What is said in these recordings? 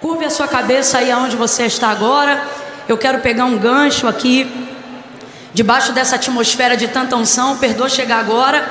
Curve a sua cabeça aí aonde você está agora. Eu quero pegar um gancho aqui, debaixo dessa atmosfera de tanta unção. Perdoa chegar agora,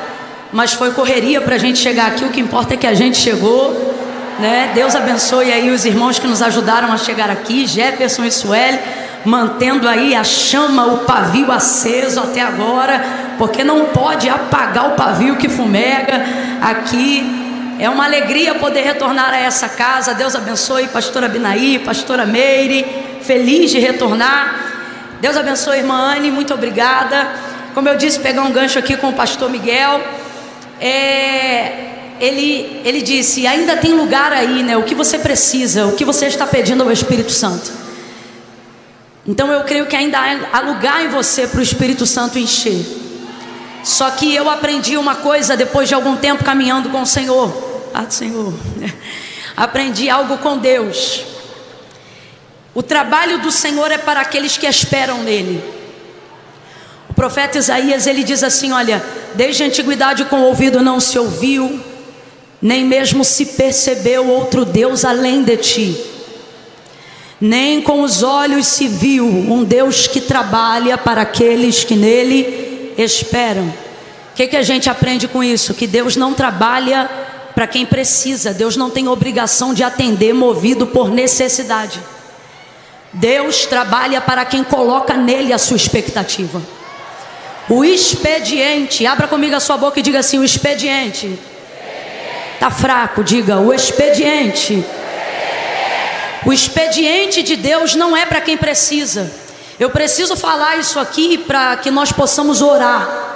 mas foi correria para a gente chegar aqui. O que importa é que a gente chegou, né? Deus abençoe aí os irmãos que nos ajudaram a chegar aqui, Jefferson e Sueli, mantendo aí a chama, o pavio aceso até agora, porque não pode apagar o pavio que fumega aqui. É uma alegria poder retornar a essa casa. Deus abençoe pastora Binaí, pastora Meire, feliz de retornar. Deus abençoe irmã Anne, muito obrigada. Como eu disse, pegar um gancho aqui com o pastor Miguel. Ele disse, ainda tem lugar aí, né? O que você precisa, o que você está pedindo ao Espírito Santo. Então eu creio que ainda há lugar em você para o Espírito Santo encher. Só que eu aprendi uma coisa depois de algum tempo caminhando com o Senhor. Senhor, aprendi algo com Deus. O trabalho do Senhor é para aqueles que esperam nele. O profeta Isaías, ele diz assim, olha, desde a antiguidade com o ouvido não se ouviu, nem mesmo se percebeu outro Deus além de ti. Nem com os olhos se viu um Deus que trabalha para aqueles que nele esperam. O que a gente aprende com isso? Que Deus não trabalha para quem precisa. Deus não tem obrigação de atender movido por necessidade. Deus trabalha para quem coloca nele a sua expectativa. O expediente, abra comigo a sua boca e diga assim, o expediente. Está fraco, diga, o expediente. O expediente de Deus não é para quem precisa. Eu preciso falar isso aqui para que nós possamos orar.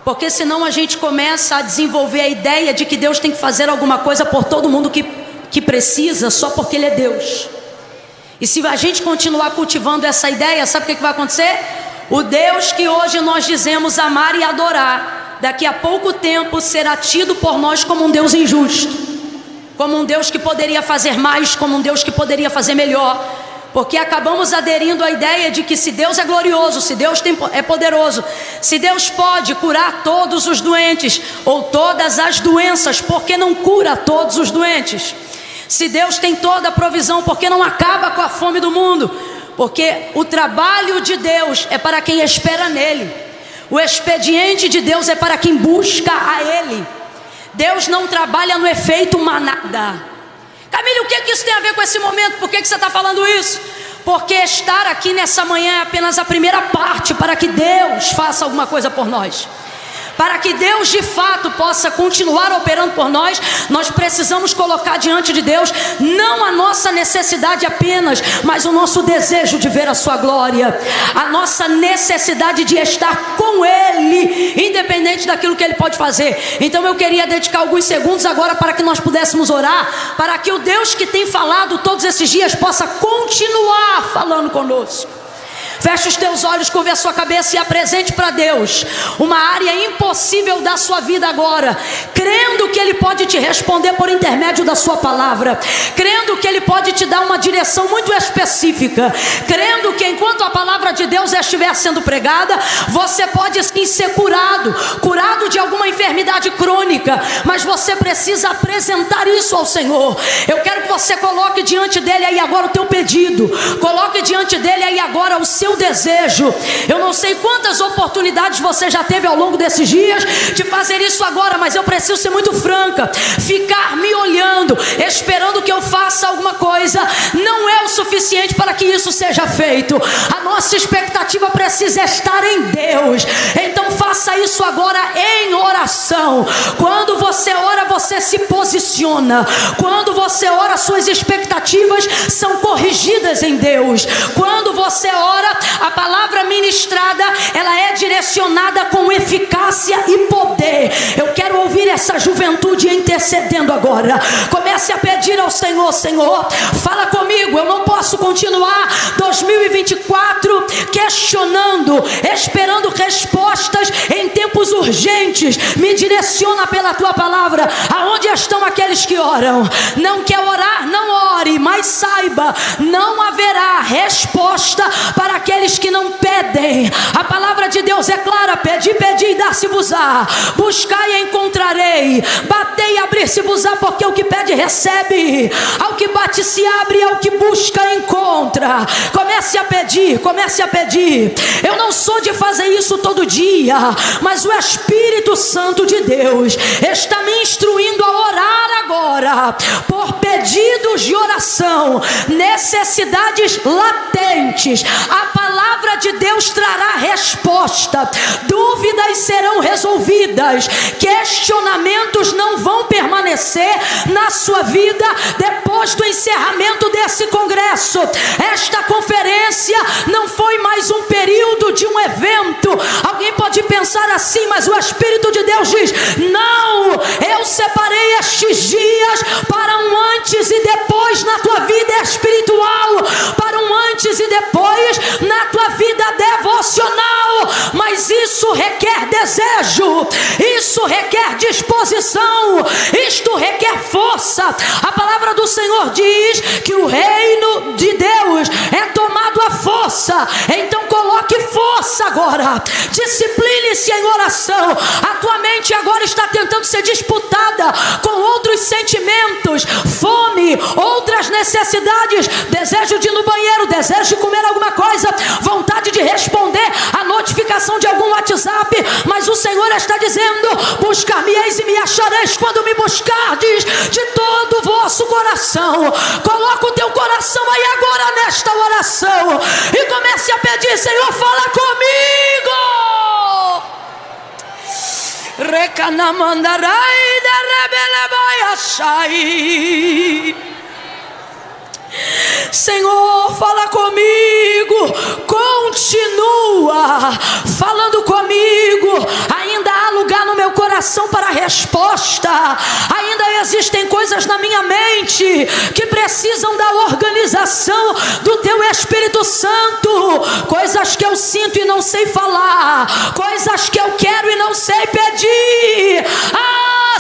Porque senão a gente começa a desenvolver a ideia de que Deus tem que fazer alguma coisa por todo mundo que precisa, só porque Ele é Deus. E se a gente continuar cultivando essa ideia, sabe o que vai acontecer? O Deus que hoje nós dizemos amar e adorar, daqui a pouco tempo será tido por nós como um Deus injusto, como um Deus que poderia fazer mais, como um Deus que poderia fazer melhor. Porque acabamos aderindo à ideia de que se Deus é glorioso, se Deus é poderoso, se Deus pode curar todos os doentes ou todas as doenças, por que não cura todos os doentes? Se Deus tem toda a provisão, por que não acaba com a fome do mundo? Porque o trabalho de Deus é para quem espera nele. O expediente de Deus é para quem busca a Ele. Deus não trabalha no efeito manada. Camille, o que isso tem a ver com esse momento? Por que você está falando isso? Porque estar aqui nessa manhã é apenas a primeira parte para que Deus faça alguma coisa por nós. Para que Deus de fato possa continuar operando por nós, nós precisamos colocar diante de Deus não a nossa necessidade apenas, mas o nosso desejo de ver a sua glória, a nossa necessidade de estar com Ele, independente daquilo que Ele pode fazer. Então eu queria dedicar alguns segundos agora para que nós pudéssemos orar, para que o Deus que tem falado todos esses dias possa continuar falando conosco. Feche os teus olhos, curva a sua cabeça e apresente para Deus uma área impossível da sua vida agora, crendo que Ele pode te responder por intermédio da sua palavra, crendo que Ele pode te dar uma direção muito específica, crendo que enquanto a palavra de Deus estiver sendo pregada, você pode sim ser curado de alguma enfermidade crônica, mas você precisa apresentar isso ao Senhor. Eu quero que você coloque diante dele aí agora o teu pedido, coloque diante dele aí agora o seu desejo. Eu não sei quantas oportunidades você já teve ao longo desses dias de fazer isso agora, mas eu preciso ser muito franca. Ficar me olhando, esperando que eu faça alguma coisa, não é o suficiente para que isso seja feito. A nossa expectativa precisa estar em Deus. Então faça isso agora em oração. Quando você ora, você se posiciona. Quando você ora, suas expectativas são corrigidas em Deus. Quando você ora, a palavra ministrada, ela é direcionada com eficácia e poder. Eu quero ouvir essa juventude intercedendo agora. Comece a pedir ao Senhor: Senhor, fala comigo. Eu não posso continuar 2024 questionando, esperando respostas em tempos urgentes? Me direciona pela tua palavra. Aonde estão aqueles que oram? Não quer orar? Não ore, mas saiba, não haverá resposta para aqueles que não pedem. A palavra de Deus é clara: pedi, pedi e dar-se-vos-á, buscai e encontrarei, batei e abrir-se-vos-á, porque o que pede recebe, ao que bate se abre, ao que busca encontra. Comece a pedir, comece a pedir. Eu não sou de fazer isso todo dia, mas o Espírito Santo de Deus está me instruindo a orar agora por pedidos de oração, necessidades latentes. A palavra de Deus trará resposta, dúvidas serão resolvidas, questionamentos não vão permanecer na sua vida depois do encerramento desse congresso. Esta conferência não foi mais um período de um evento. Alguém pode pensar assim, mas o Espírito de Deus diz: não, eu separei estes dias para um antes e depois na tua vida espiritual, para um antes e depois na tua vida devocional. Mas isso requer desejo, isso requer disposição, isto requer força. A palavra do Senhor diz que o reino de Deus é tomado à força. Então coloque força agora, discipline-se em oração. A tua mente agora está tentando ser disputada com outros sentimentos, fome, outras necessidades, desejo de ir no banheiro, desejo de comer alguma coisa, vontade de responder a notificação de algum WhatsApp. Mas o Senhor está dizendo: buscar-me-eis e me achareis quando me buscardes de todo o vosso coração. Coloca o teu coração aí agora nesta oração e comece a pedir: Senhor, fala comigo. Recanamandarai de rebelebai achai. Senhor, fala comigo, continua falando comigo. Ainda há lugar no meu coração para resposta. Ainda existem coisas na minha mente que precisam da organização do teu Espírito Santo. Coisas que eu sinto e não sei falar, coisas que eu quero e não sei pedir.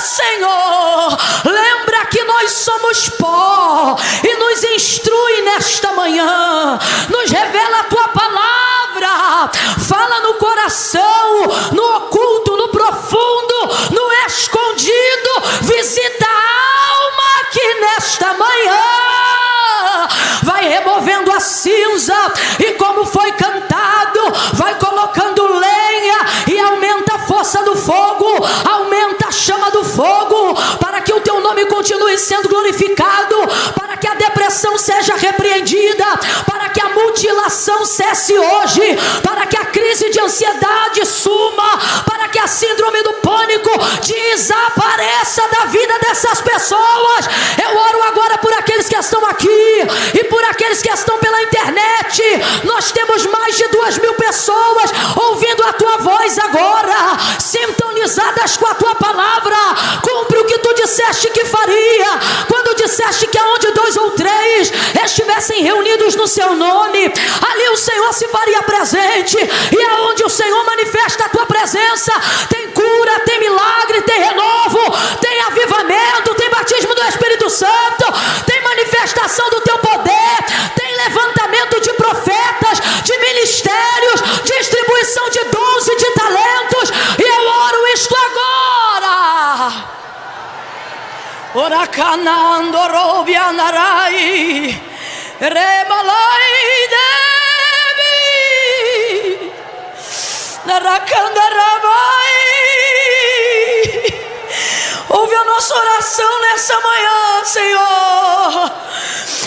Senhor, lembra que nós somos pó e nos instrui nesta manhã, nos revela a tua palavra, fala no coração, no oculto, no profundo, no escondido. Visita a alma aqui nesta manhã, vai removendo a cinza e, como foi cantado, vai colocando lenha e aumenta a força do fogo, aumenta a chama do fogo, para que o teu nome continue sendo glorificado, para que a depressão seja repreendida, para que a mutilação cesse hoje, para que a crise de ansiedade suma, para que a síndrome do pânico desapareça da vida dessas pessoas. Eu oro agora por aqueles que estão aqui e por aqueles que estão pela internet. Nós temos mais de 2.000 pessoas ouvindo a tua voz agora, sintonizadas com a tua palavra. Cumpre o que tu disseste que faria, quando disseste que aonde 2 ou 3 estivessem reunidos no seu nome, ali o Senhor se faria presente. E aonde o Senhor manifesta a tua presença, tem cura, tem milagre, tem renovo, tem avivamento, tem batismo do Espírito Santo, tem manifestação do teu poder, tem levantamento de profetas, de ministérios, distribuição de dons e de talentos. E eu oro isto agora. Oracanando robianarai remalai devi naracandarabai. Ouve a nossa oração nessa manhã, Senhor.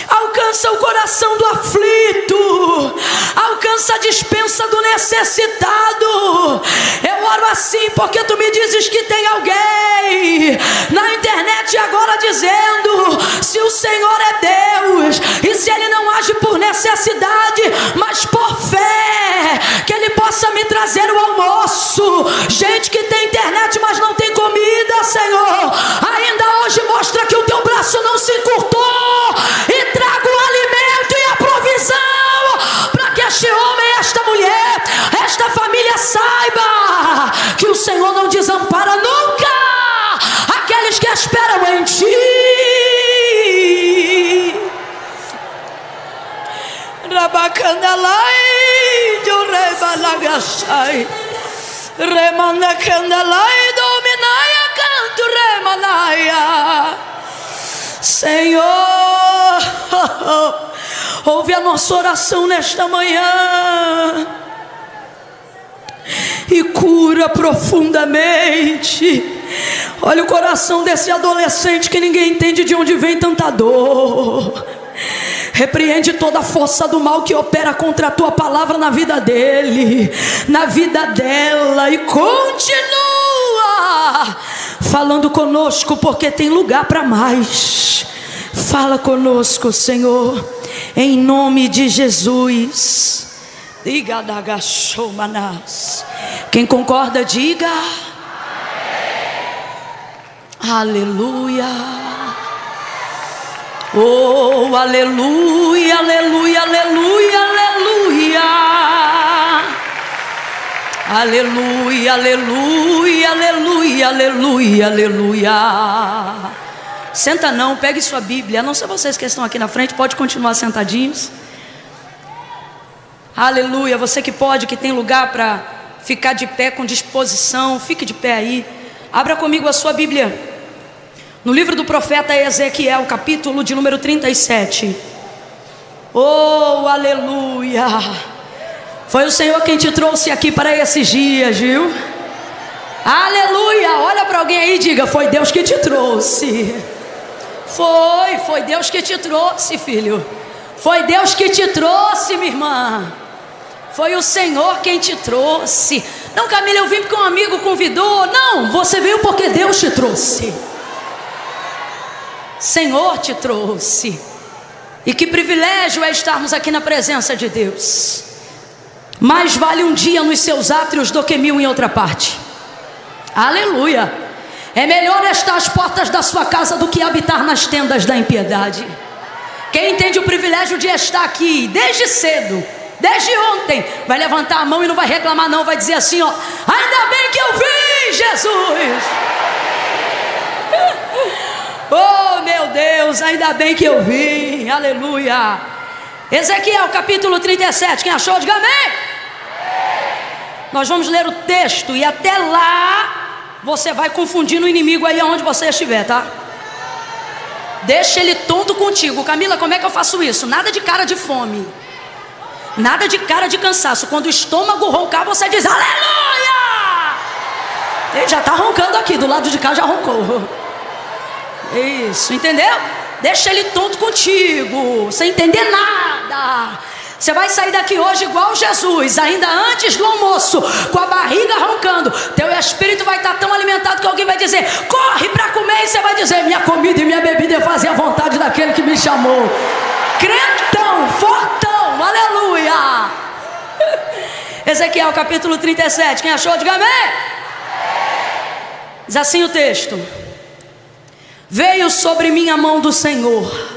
Alcança o coração do aflito, alcança a despensa do necessitado. Eu oro assim porque tu me dizes que tem alguém na internet agora dizendo: se o Senhor é Deus e se Ele não age por necessidade, mas por fé, que Ele possa me trazer o almoço. Gente que tem internet, mas não tem comida, Senhor, ainda hoje mostra que o teu braço não se encurtou e traga o alimento e a bacandalai, do rebalagachai. Remanda candalai, dominaia, canto remanaia. Senhor, ouve a nossa oração nesta manhã e cura profundamente. Olha o coração desse adolescente que ninguém entende de onde vem tanta dor. Repreende toda a força do mal que opera contra a tua palavra na vida dele, na vida dela, e continua falando conosco, porque tem lugar para mais. Fala conosco, Senhor, em nome de Jesus. Diga da gachomanas. Quem concorda, diga aleluia. Oh, aleluia, aleluia, aleluia, aleluia. Aleluia, aleluia, aleluia, aleluia, aleluia. Senta não, pegue sua Bíblia. A não ser vocês que estão aqui na frente, pode continuar sentadinhos. Aleluia, você que pode, que tem lugar para ficar de pé com disposição, fique de pé aí. Abra comigo a sua Bíblia no livro do profeta Ezequiel, capítulo de número 37. Oh, aleluia. Foi o Senhor quem te trouxe aqui para esses dias, viu? Aleluia. Olha para alguém aí e diga: foi Deus que te trouxe. Foi Deus que te trouxe, filho. Foi Deus que te trouxe, minha irmã. Foi o Senhor quem te trouxe. Não, Camila, eu vim porque um amigo convidou. Não, você veio porque Deus te trouxe. Senhor te trouxe. E que privilégio é estarmos aqui na presença de Deus. Mais vale um dia nos seus átrios do que 1000 em outra parte. Aleluia. É melhor estar às portas da sua casa do que habitar nas tendas da impiedade. Quem entende o privilégio de estar aqui desde cedo, desde ontem, vai levantar a mão e não vai reclamar não, vai dizer assim, ó: ainda bem que eu vim, Jesus. Oh, meu Deus, ainda bem que eu vim. Aleluia. Ezequiel capítulo 37. Quem achou, diga amém. Nós vamos ler o texto e até lá você vai confundindo o inimigo aí aonde você estiver, tá? Deixa ele tonto contigo. Camila, como é que eu faço isso? Nada de cara de fome, nada de cara de cansaço. Quando o estômago roncar, você diz aleluia. Ele já está roncando aqui, do lado de cá já roncou. Isso, entendeu? Deixa ele tonto contigo, sem entender nada. Você vai sair daqui hoje igual Jesus, ainda antes do almoço, com a barriga roncando. Teu espírito vai estar tão alimentado que alguém vai dizer: corre para comer. E você vai dizer: minha comida e minha bebida é fazer a vontade daquele que me chamou. Crentão, fortão, aleluia. Ezequiel capítulo 37. Quem achou, diga amém. Diz assim o texto: veio sobre mim a mão do Senhor,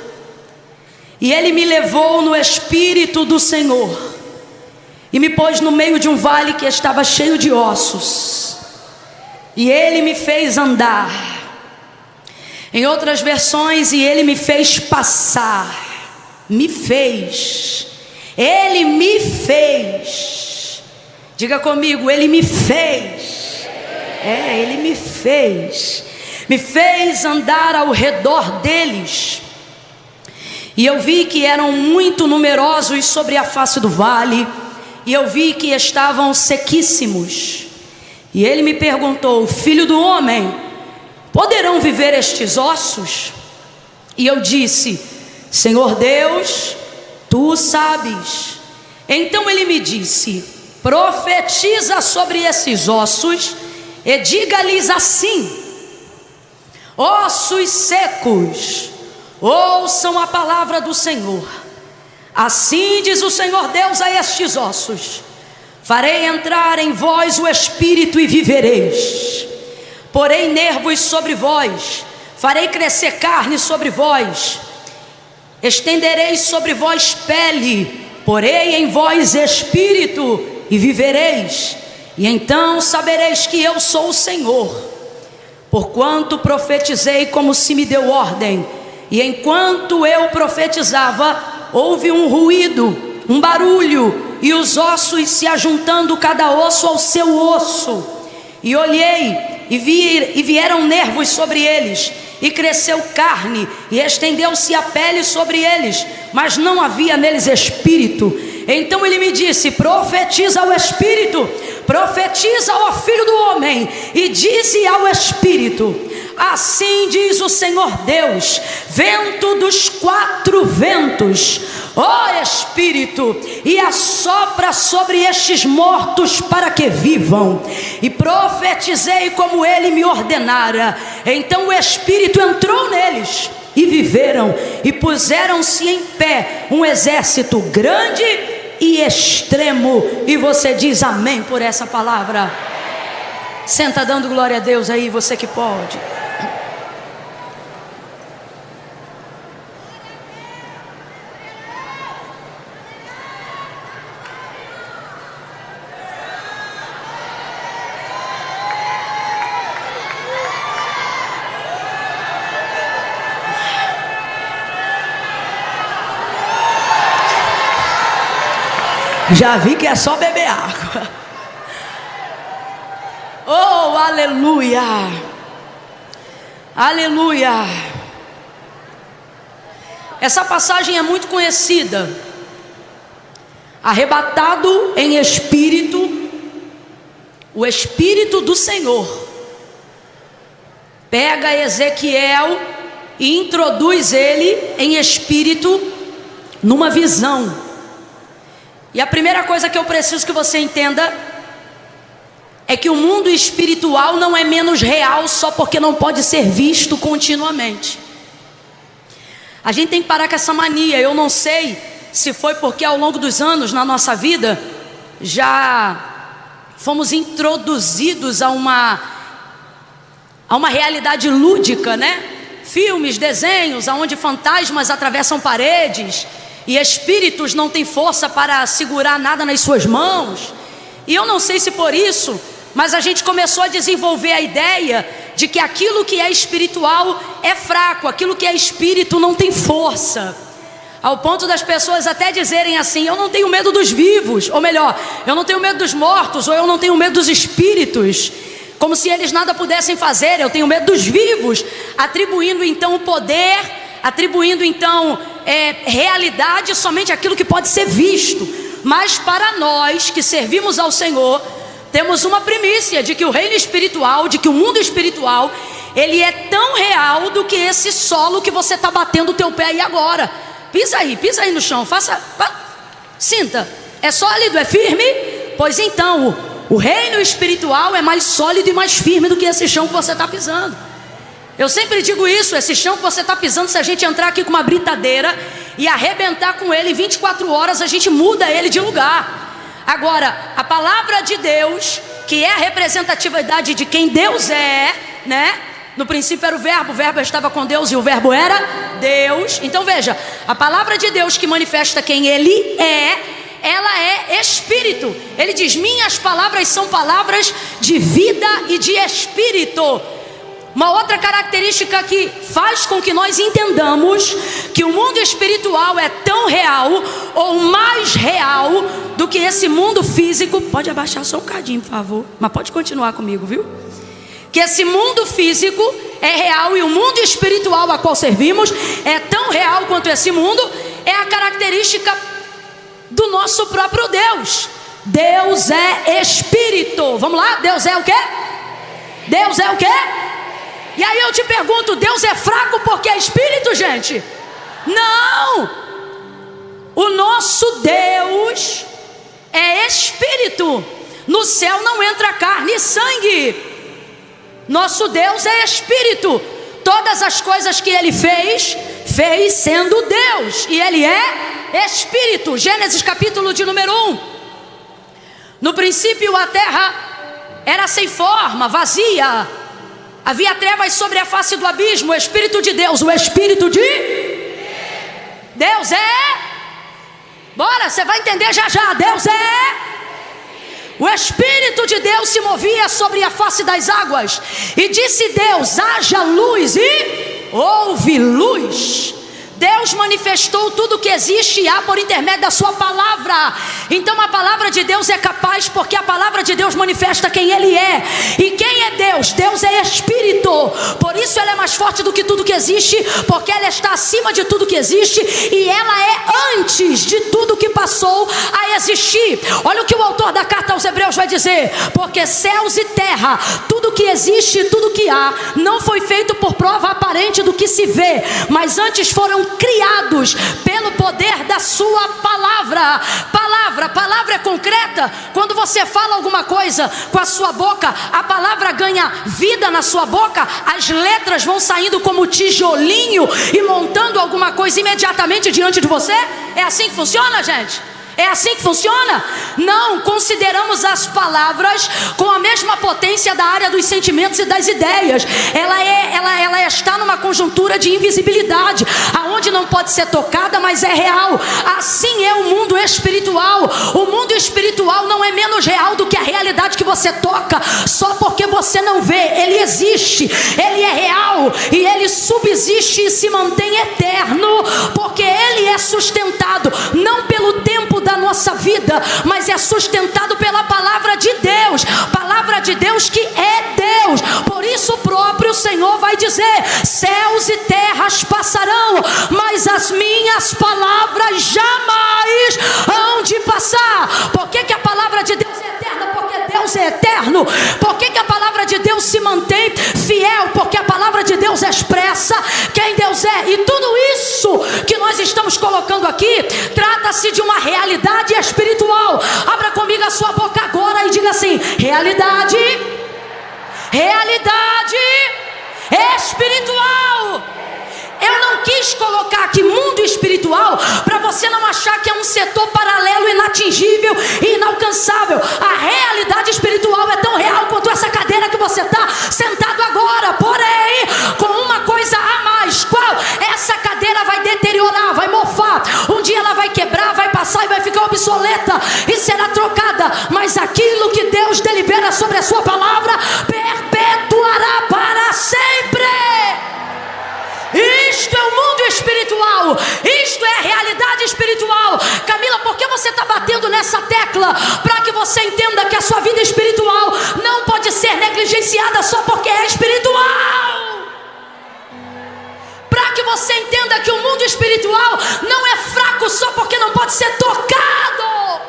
e Ele me levou no Espírito do Senhor, e me pôs no meio de um vale que estava cheio de ossos, e Ele me fez andar. Em outras versões, e Ele me fez passar. Me fez. Ele me fez. Diga comigo: Ele me fez. Ele me fez. Me fez andar ao redor deles, e eu vi que eram muito numerosos sobre a face do vale, e eu vi que estavam sequíssimos. E ele me perguntou: filho do homem, poderão viver estes ossos? E eu disse: Senhor Deus, tu sabes. Então ele me disse: profetiza sobre esses ossos e diga-lhes assim: ossos secos, ouçam a palavra do Senhor. Assim diz o Senhor Deus a estes ossos: farei entrar em vós o Espírito e vivereis. Porei nervos sobre vós, farei crescer carne sobre vós, estenderei sobre vós pele, porei em vós espírito e vivereis. E então sabereis que eu sou o Senhor. Porquanto profetizei como se me deu ordem, e enquanto eu profetizava, houve um ruído, um barulho, e os ossos se ajuntando cada osso ao seu osso. E olhei, e vieram nervos sobre eles, e cresceu carne, e estendeu-se a pele sobre eles, mas não havia neles espírito. Então ele me disse: profetiza ao espírito, profetiza ao filho do homem, e dize ao espírito: assim diz o Senhor Deus, vento dos quatro ventos, ó Espírito, e assopra sobre estes mortos para que vivam. E profetizei como ele me ordenara. Então o Espírito entrou neles, e viveram, e puseram-se em pé um exército grande e extremo. E você diz amém por essa palavra? Senta dando glória a Deus aí, você que pode. Já vi que é só beber água. Oh, aleluia. Aleluia. Essa passagem é muito conhecida. Arrebatado em espírito, o Espírito do Senhor pega Ezequiel e introduz ele em espírito numa visão. E a primeira coisa que eu preciso que você entenda é que o mundo espiritual não é menos real só porque não pode ser visto continuamente. A gente tem que parar com essa mania. Eu não sei se foi porque ao longo dos anos na nossa vida já fomos introduzidos a uma realidade lúdica, né? Filmes, desenhos, onde fantasmas atravessam paredes e espíritos não têm força para segurar nada nas suas mãos. E eu não sei se por isso, mas a gente começou a desenvolver a ideia de que aquilo que é espiritual é fraco, aquilo que é espírito não tem força. Ao ponto das pessoas até dizerem assim: eu não tenho medo dos vivos, ou melhor, eu não tenho medo dos mortos, ou eu não tenho medo dos espíritos, como se eles nada pudessem fazer. Eu tenho medo dos vivos, atribuindo então o poder, atribuindo então realidade somente aquilo que pode ser visto. Mas para nós que servimos ao Senhor, temos uma primícia de que o reino espiritual, de que o mundo espiritual, ele é tão real do que esse solo que você está batendo o teu pé aí agora. Pisa aí no chão, sinta, é sólido, é firme? Pois então, o reino espiritual é mais sólido e mais firme do que esse chão que você está pisando. Eu sempre digo isso: esse chão que você está pisando, se a gente entrar aqui com uma britadeira e arrebentar com ele em 24 horas, a gente muda ele de lugar. Agora, a palavra de Deus, que é a representatividade de quem Deus é, né? No princípio era o verbo estava com Deus e o verbo era Deus. Então veja, a palavra de Deus que manifesta quem Ele é, ela é espírito. Ele diz: minhas palavras são palavras de vida e de espírito. Uma outra característica que faz com que nós entendamos que o mundo espiritual é tão real ou mais real do que esse mundo físico. Pode abaixar só um cadinho, por favor, mas pode continuar comigo, viu? Que esse mundo físico é real e o mundo espiritual a qual servimos é tão real quanto esse mundo. É a característica do nosso próprio Deus. Deus é espírito. Vamos lá? Deus é o quê? Deus é o quê? E aí eu te pergunto: Deus é fraco porque é espírito, gente? Não! O nosso Deus é espírito. No céu não entra carne e sangue. Nosso Deus é espírito. Todas as coisas que Ele fez sendo Deus. E Ele é espírito. Gênesis capítulo de número 1. No princípio a terra era sem forma, vazia. Havia trevas sobre a face do abismo. O Espírito de Deus, o Espírito de Deus é... Bora, você vai entender já já. Deus é... O Espírito de Deus se movia sobre a face das águas. E disse Deus: haja luz, e houve luz. Deus manifestou tudo que existe e há por intermédio da sua palavra. Então a palavra de Deus é capaz, porque a palavra de Deus manifesta quem Ele é. E quem é Deus? Deus é Espírito. Por isso ela é mais forte do que tudo que existe, porque ela está acima de tudo que existe, e ela é antes de tudo que passou a existir. Olha o que o autor da carta aos Hebreus vai dizer: porque céus e terra, tudo que existe e tudo que há, não foi feito por prova aparente do que se vê, mas antes foram criados pelo poder da sua palavra. Palavra é concreta. Quando você fala alguma coisa com a sua boca, a palavra ganha vida na sua boca, as letras vão saindo como tijolinho e montando alguma coisa imediatamente diante de você. É assim que funciona, gente? É assim que funciona? Não consideramos as palavras com a mesma potência da área dos sentimentos e das ideias. Ela está numa conjuntura de invisibilidade, aonde não pode ser tocada, mas é real. Assim é o mundo espiritual. O mundo espiritual não é menos real do que a realidade que você toca, só porque você não vê. Ele existe, ele é real, e ele subsiste e se mantém eterno, porque ele é sustentado não pelo tempo da nossa vida, mas é sustentado pela palavra de Deus. Palavra de Deus que é Deus. Por isso o próprio Senhor vai dizer: céus e terras passarão, mas as minhas palavras jamais hão de passar. Por que a palavra de Deus é eterna? Porque Deus é eterno. Por que a palavra de Deus se mantém fiel? Porque a palavra de Deus expressa quem Deus é. E tudo isso que nós estamos colocando aqui trata-se de uma realidade espiritual. Abra comigo a sua boca agora e diga assim: realidade espiritual. Eu não quis colocar aqui mundo espiritual para você não achar que é um setor paralelo, inatingível e inalcançável. A realidade espiritual é tão real quanto essa cadeira que você está sentado agora, porém com uma coisa a mais. Qual? Essa cadeira vai deteriorar, vai mofar, um dia ela vai quebrar, vai passar e vai ficar obsoleta e será trocada, mas aquilo que Deus delibera sobre a sua palavra perpetuará para sempre. Isto é o mundo espiritual, isto é a realidade espiritual. Camila, por que você está batendo nessa tecla? Para que você entenda que a sua vida espiritual não pode ser negligenciada só porque é espiritual. Para que você entenda que o mundo espiritual não é fraco só porque não pode ser tocado.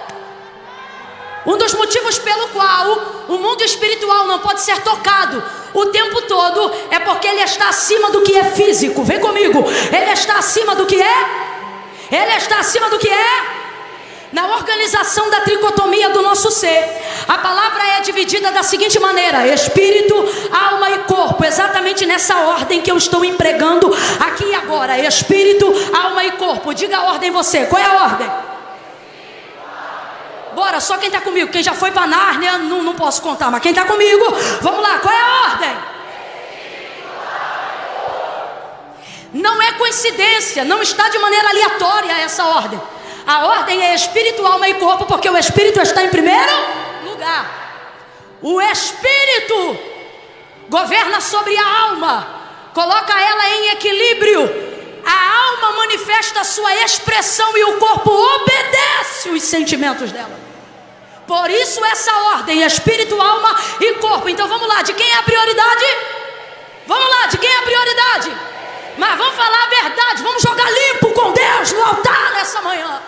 Um dos motivos pelo qual o mundo espiritual não pode ser tocado o tempo todo é porque ele está acima do que é físico. Vem comigo. Ele está acima do que é? Ele está acima do que é? Na organização da tricotomia do nosso ser, a palavra é dividida da seguinte maneira: espírito, alma e corpo. Exatamente nessa ordem que eu estou empregando aqui e agora. Espírito, alma e corpo. Diga a ordem você. Qual é a ordem? Bora, só quem está comigo. Quem já foi para Nárnia, não posso contar, mas quem está comigo, vamos lá, qual é a ordem? Não é coincidência, não está de maneira aleatória essa ordem. A ordem é espírito, alma e corpo, porque o espírito está em primeiro lugar. O espírito governa sobre a alma, coloca ela em equilíbrio. A alma manifesta a sua expressão e o corpo obedece os sentimentos dela. Por isso essa ordem, espírito, alma e corpo. Então vamos lá, de quem é a prioridade? Vamos lá, de quem é a prioridade? Mas vamos falar a verdade, vamos jogar limpo com Deus no altar nessa manhã.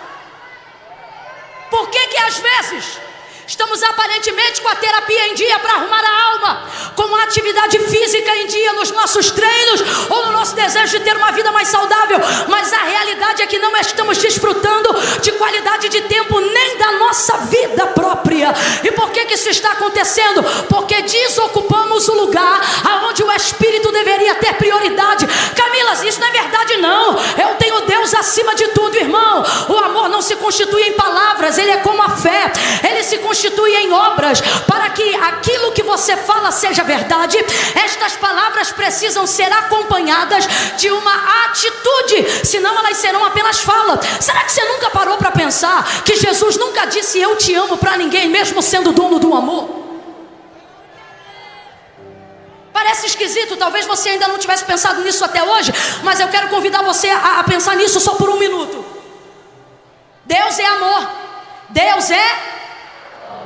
Por que às vezes estamos aparentemente com a terapia em dia para arrumar a alma, com a atividade física em dia nos nossos treinos ou no nosso desejo de ter uma vida mais saudável, mas a realidade é que não estamos desfrutando de qualidade de tempo nem da nossa vida própria. E por que isso está acontecendo? Porque desocupamos o lugar aonde o Espírito deveria ter prioridade. Camila, isso não é verdade não. Eu tenho Deus acima de tudo, irmão. O amor não se constitui em palavras, ele é como a fé, ele se constitui em obras. Para que aquilo que você fala seja verdade, estas palavras precisam ser acompanhadas de uma atitude, senão elas serão apenas fala. Será que você nunca parou para pensar que Jesus nunca disse eu te amo para ninguém, mesmo sendo dono do amor? Parece Parece esquisito, talvez você ainda não tivesse pensado nisso até hoje, mas eu quero convidar você a pensar nisso só por um minuto. Deus é amor. Deus é...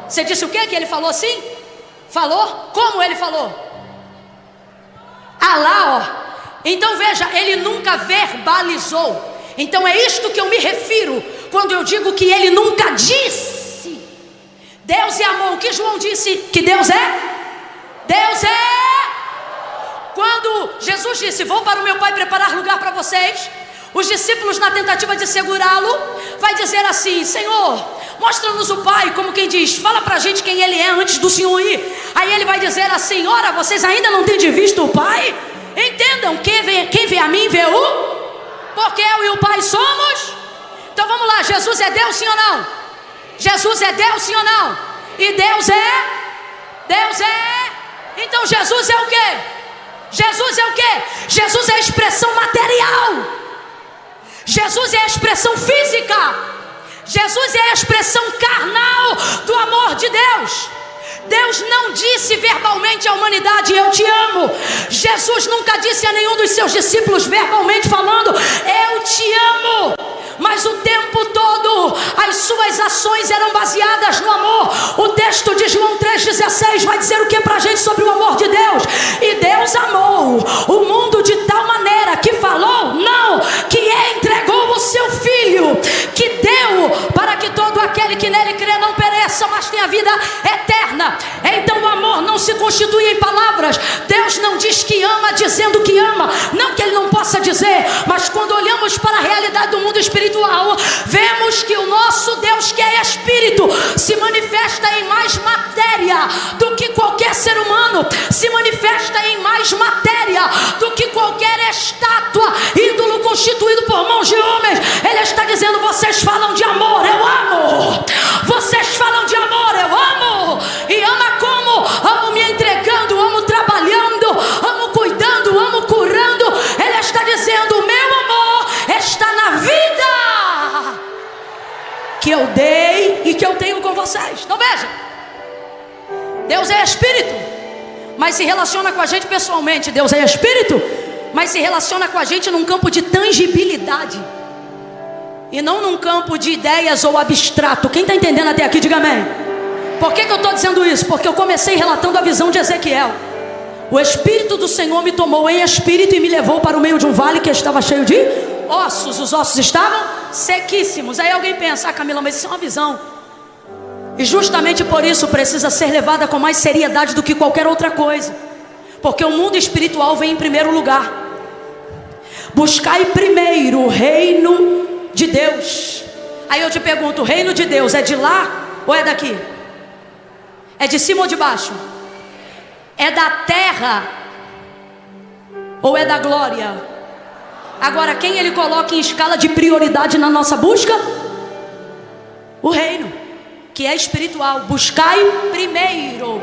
Você disse o quê? Que ele falou assim? Falou? Como ele falou? Alá, ó. Então veja, ele nunca verbalizou. Então é isto que eu me refiro quando eu digo que ele nunca disse. Deus é amor. O que João disse que Deus é? Deus é. Quando Jesus disse: vou para o meu Pai preparar lugar para vocês, os discípulos, na tentativa de segurá-lo, vai dizer assim: Senhor, mostra-nos o Pai. Como quem diz, fala para a gente quem ele é antes do Senhor ir. Aí ele vai dizer assim: ora, vocês ainda não têm visto o Pai? Entendam, quem vê a mim vê o... Porque eu e o Pai somos. Então vamos lá, Jesus é Deus, sim ou não? Jesus é Deus, sim ou não? E Deus é? Deus é. Então Jesus é o quê? Jesus é o quê? Jesus é a expressão material. Jesus é a expressão física. Jesus é a expressão carnal do amor de Deus. Deus não disse verbalmente à humanidade: eu te amo. Jesus nunca disse a nenhum dos seus discípulos verbalmente falando: eu te amo. Mas o tempo todo as suas ações eram baseadas no amor. O texto de João 3,16 vai dizer o que para a gente sobre o amor de Deus? E Deus amou o mundo de tal maneira que falou, não, que entregou o seu Filho, que deu para que todo aquele que nele crê não pereça, mas tenha vida eterna. Então o amor não se constitui em palavras. Deus não diz que ama dizendo que ama. Não que ele não possa dizer, mas quando olhamos para a realidade do mundo espiritual, vemos que o nosso Deus, que é Espírito, se manifesta em mais matéria do que qualquer ser humano, se manifesta em mais matéria do que qualquer estátua, ídolo constituído por mãos de homens. Ele está dizendo: vocês falam de amor, eu amo. Vocês falam de amor, eu amo. E ama como? Amo me entregando, amo trabalhando, amo cuidando, amo curando. Ele está dizendo: o meu amor está na vida que eu dei e que eu tenho com vocês. Então veja, Deus é Espírito, mas se relaciona com a gente pessoalmente. Deus é Espírito, mas se relaciona com a gente num campo de tangibilidade e não num campo de ideias ou abstrato. Quem está entendendo até aqui, diga amém. Por que eu estou dizendo isso? Porque eu comecei relatando a visão de Ezequiel. O Espírito do Senhor me tomou em espírito e me levou para o meio de um vale que estava cheio de ossos. Os ossos estavam sequíssimos. Aí alguém pensa: ah, Camila, mas isso é uma visão. E justamente por isso precisa ser levada com mais seriedade do que qualquer outra coisa. Porque o mundo espiritual vem em primeiro lugar. Buscai primeiro o reino de Deus. Aí eu te pergunto: o reino de Deus é de lá ou é daqui? É de cima ou de baixo? É da terra ou é da glória? Agora, quem ele coloca em escala de prioridade na nossa busca? O reino, que é espiritual. Buscai primeiro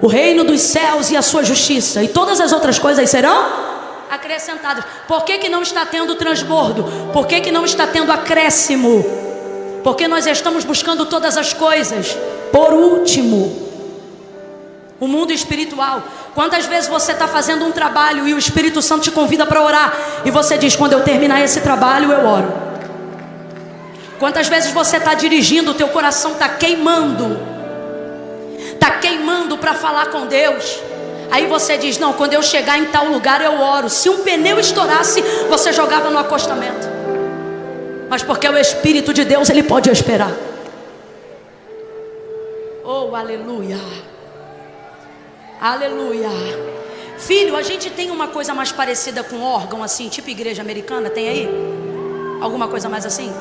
o reino dos céus e a sua justiça, e todas as outras coisas serão acrescentadas. Por que não está tendo transbordo? Por que não está tendo acréscimo? Porque nós estamos buscando todas as coisas por último. O mundo espiritual. Quantas vezes você está fazendo um trabalho e o Espírito Santo te convida para orar, e você diz: quando eu terminar esse trabalho eu oro. Quantas vezes você está dirigindo, o teu coração está queimando para falar com Deus, aí você diz: não, quando eu chegar em tal lugar eu oro. Se um pneu estourasse, você jogava no acostamento. Mas porque o Espírito de Deus, ele pode esperar. Oh, aleluia. Aleluia. Filho, a gente tem uma coisa mais parecida com órgão assim, tipo igreja americana, tem aí? Alguma coisa mais assim?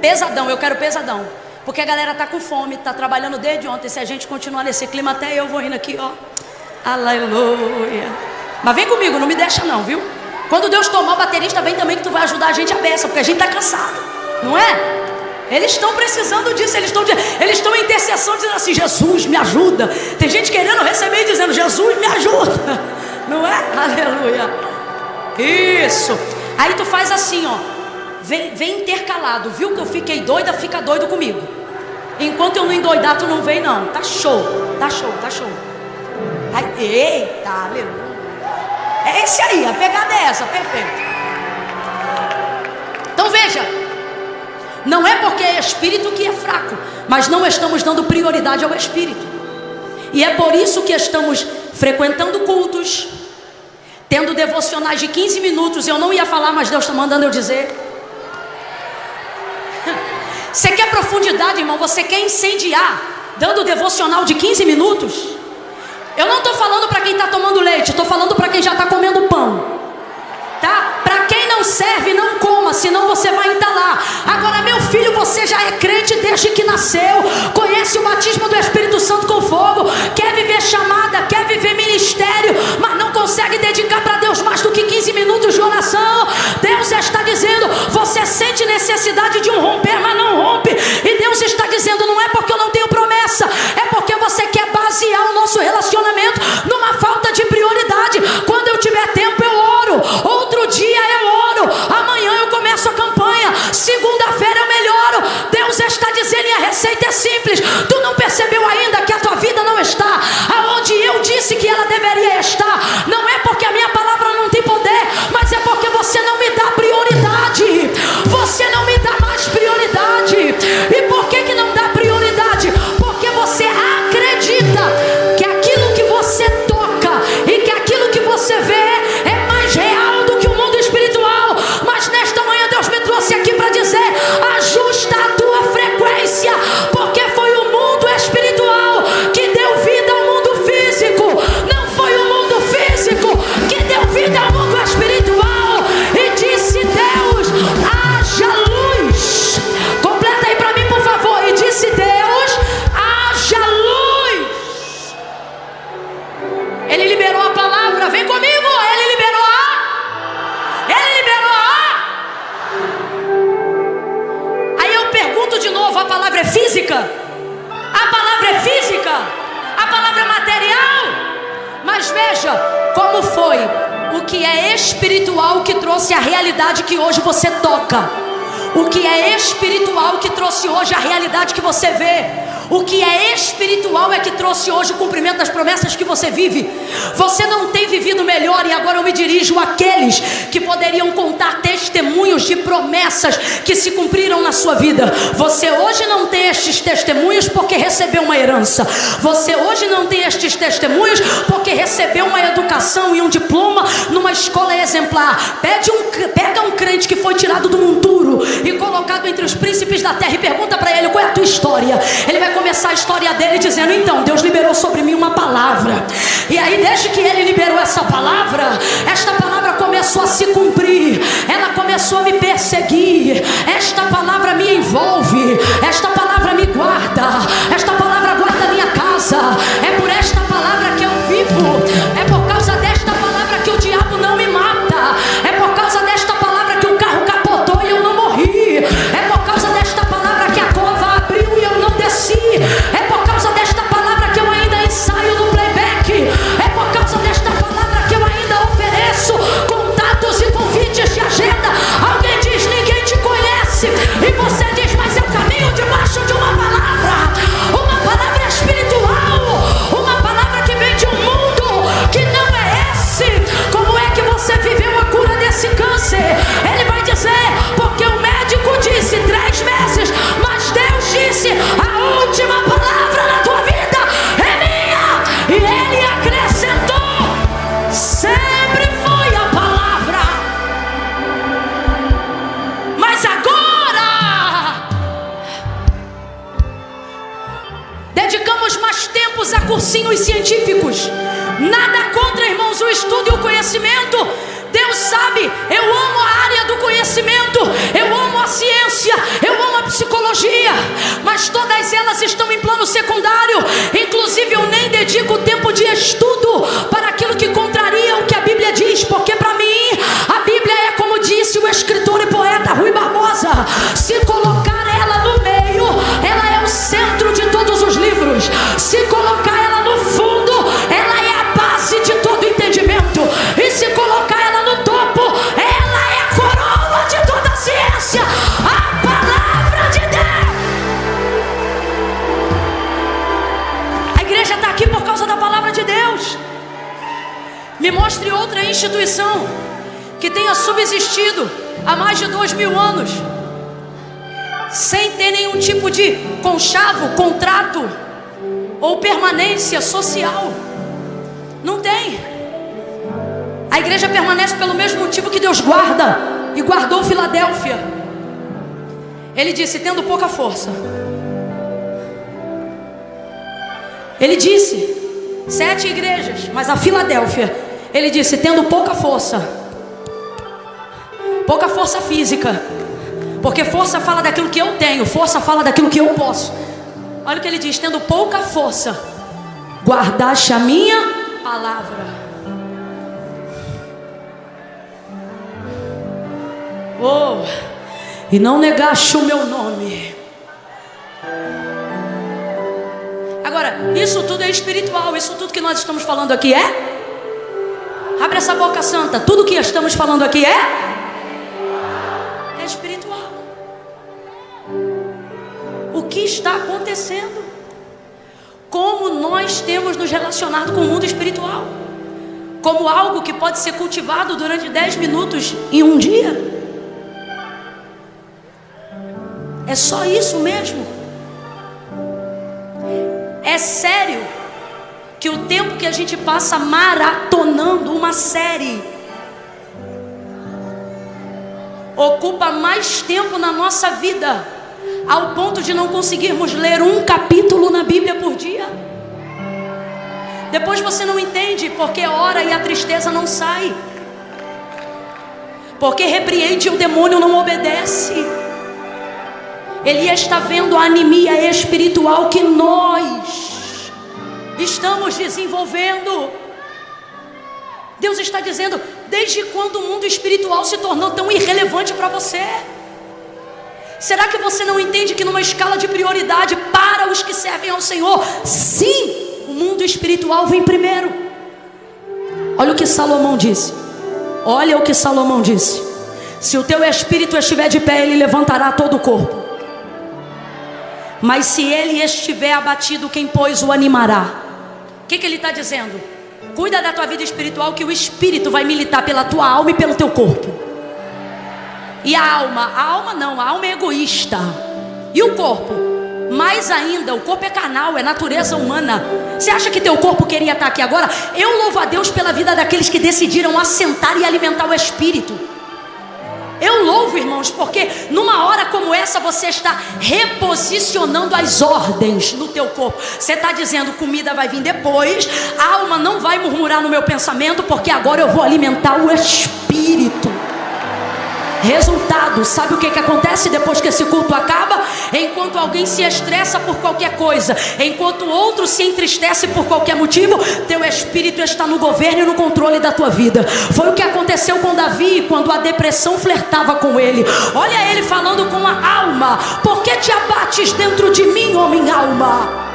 Pesadão, eu quero pesadão. Porque a galera tá com fome, tá trabalhando desde ontem. Se a gente continuar nesse clima, até eu vou indo aqui, ó. Aleluia. Mas vem comigo, não me deixa não, viu? Quando Deus tomar o baterista, vem também que tu vai ajudar a gente a beça, porque a gente tá cansado, não é? Eles estão precisando disso, eles estão em intercessão dizendo assim: Jesus, me ajuda. Tem gente querendo receber e dizendo: Jesus, me ajuda. Não é? Aleluia. Isso. Aí tu faz assim, ó. Vem intercalado. Viu que eu fiquei doida? Fica doido comigo. Enquanto eu não endoidar, tu não vem não. Tá show, tá show, tá show. Eita, aleluia. É esse aí, a pegada é essa, perfeito. Então veja, não é porque é espírito que é fraco, mas não estamos dando prioridade ao espírito. E é por isso que estamos frequentando cultos, tendo devocionais de 15 minutos. Eu não ia falar, mas Deus está mandando eu dizer. Você quer profundidade, irmão? Você quer incendiar dando devocional de 15 minutos? Eu não estou falando para quem está tomando leite, estou falando para quem já está comendo pão, tá? Para quem não serve, não coma, senão você vai entalar. Agora, meu filho, você já é crente desde que nasceu, conhece o batismo do Espírito Santo com fogo, quer viver chamada, quer viver ministério, mas não consegue dedicar para Deus mais do que 15 minutos de oração. Deus está dizendo, você sente necessidade de um romper, mas não rompe. E Deus está dizendo, não é porque eu não tenho promessa, é porque você quer basear o nosso relacionamento numa falta de prioridade. Quando eu tiver tempo eu oro, outro dia eu oro, amanhã eu começo a campanha, segunda-feira eu melhoro. Deus está dizendo, e a receita é simples. Tu não percebeu ainda que a tua vida não está aonde eu disse que ela deveria estar? Não é porque a minha palavra não tem poder, mas é porque você não me dá prioridade. Você não me dá mais prioridade. E por que não dá prioridade? Porque você acredita que aquilo que você toca e que aquilo que você vê é mais real do que o mundo espiritual. Mas nesta manhã Deus me trouxe aqui para dizer, ajusta a tua frequência, porque foi o mundo espiritual que deu vida ao mundo físico, não foi o mundo físico que deu vida ao mundo espiritual. E disse Deus, haja luz. Completa aí para mim, por favor. E disse Deus, haja luz. Ele liberou a palavra, vem comigo. Ele liberou Aí eu pergunto de novo, a palavra é física? A palavra é física? A palavra é material? Mas veja, como foi o que é espiritual que trouxe a realidade que hoje você toca. O que é espiritual que trouxe hoje a realidade que você vê. O que é espiritual é que trouxe hoje o cumprimento das promessas que você vive. Você não tem vivido melhor, e agora eu me dirijo àqueles que poderiam contar testemunhos de promessas que se cumpriram na sua vida. Você hoje não tem estes testemunhos porque recebeu uma herança. Você hoje não tem estes testemunhos porque recebeu uma educação e um diploma numa escola exemplar. Pega um crente que foi tirado do monturo e colocado entre os príncipes da terra e pergunta para ele, qual é a tua história? Ele vai começar a história dele dizendo, então, Deus liberou sobre mim uma palavra. E aí, desde que ele liberou essa palavra, esta palavra começou a se cumprir. Ela começou a me perseguir. Esta palavra me envolve. Esta palavra me guarda. Esta palavra guarda a minha casa. É por esta palavra que eu vivo. É por causa desta palavra que o diabo não me mata. É por causa desta palavra que o carro capotou e eu não morri. É por causa desta palavra que a cova abriu e eu não desci. É por causa desta palavra que eu ainda ensaio no playback. É por causa desta palavra que eu ainda ofereço contatos e convites de agenda. Alguém diz, ninguém te conhece. E você diz, mas eu caminho debaixo de uma palavra. Uma palavra espiritual. Uma palavra que vem de um mundo que não é esse. Como é que você viveu a cura desse câncer? Ele vai dizer, porque o médico disse 3 meses, mas Deus disse, a última palavra na tua vida é minha. E ele acrescentou, sempre foi a palavra. Mas agora dedicamos mais tempos a cursinhos científicos. Nada contra, irmãos, o estudo e o conhecimento. Deus sabe, eu amo a área do conhecimento, eu amo a ciência, eu amo a psicologia, mas todas elas estão em plano secundário. Inclusive eu nem dedico tempo de estudo para aquilo que contraria o que a Bíblia diz, porque para mim a Bíblia é, como disse o escritor e poeta Rui Barbosa, se colocar ela no meio, ela é o centro de todos os livros. Se colocar ela no fundo, ela é a base de todo entendimento. E se colocar ela no topo, ela é a coroa de toda a ciência. A palavra Me mostre outra instituição que tenha subsistido há mais de 2000 anos, sem ter nenhum tipo de conchavo, contrato ou permanência social. Não tem. A igreja permanece pelo mesmo motivo que Deus guarda e guardou Filadélfia. Ele disse: tendo pouca força. Ele disse 7 igrejas, mas a Filadélfia, ele disse: tendo pouca força física, porque força fala daquilo que eu tenho, força fala daquilo que eu posso. Olha o que ele diz: tendo pouca força, guardaste a minha palavra. Oh, e não negaste o meu nome. Agora, isso tudo é espiritual. Isso tudo que nós estamos falando aqui é? Abre essa boca santa. Tudo que estamos falando aqui é espiritual. O que está acontecendo? Como nós temos nos relacionado com o mundo espiritual? Como algo que pode ser cultivado durante 10 minutos em um dia? É só isso mesmo? É sério que o tempo que a gente passa maratonando uma série ocupa mais tempo na nossa vida, ao ponto de não conseguirmos ler um capítulo na Bíblia por dia? Depois você não entende porque ora e a tristeza não sai, porque repreende e o demônio não obedece. Elias está vendo a anemia espiritual que nós estamos desenvolvendo. Deus está dizendo: desde quando o mundo espiritual se tornou tão irrelevante para você? Será que você não entende que numa escala de prioridade para os que servem ao Senhor, sim, o mundo espiritual vem primeiro? Olha o que Salomão disse. Olha o que Salomão disse: se o teu espírito estiver de pé, ele levantará todo o corpo. Mas se ele estiver abatido, quem pois o animará? O que ele está dizendo? Cuida da tua vida espiritual, que o espírito vai militar pela tua alma e pelo teu corpo. E a alma não, a alma é egoísta. E o corpo? Mais ainda, o corpo é carnal, é natureza humana. Você acha que teu corpo queria estar aqui agora? Eu louvo a Deus pela vida daqueles que decidiram assentar e alimentar o espírito. Eu louvo, irmãos, porque numa hora como essa você está reposicionando as ordens no teu corpo. Você está dizendo: comida vai vir depois, a alma não vai murmurar no meu pensamento, porque agora eu vou alimentar o espírito. Resultado, sabe o que acontece depois que esse culto acaba? Enquanto alguém se estressa por qualquer coisa, enquanto outro se entristece por qualquer motivo, teu espírito está no governo e no controle da tua vida. Foi o que aconteceu com Davi, quando a depressão flertava com ele. Olha ele falando com a alma: por que te abates dentro de mim, homem alma?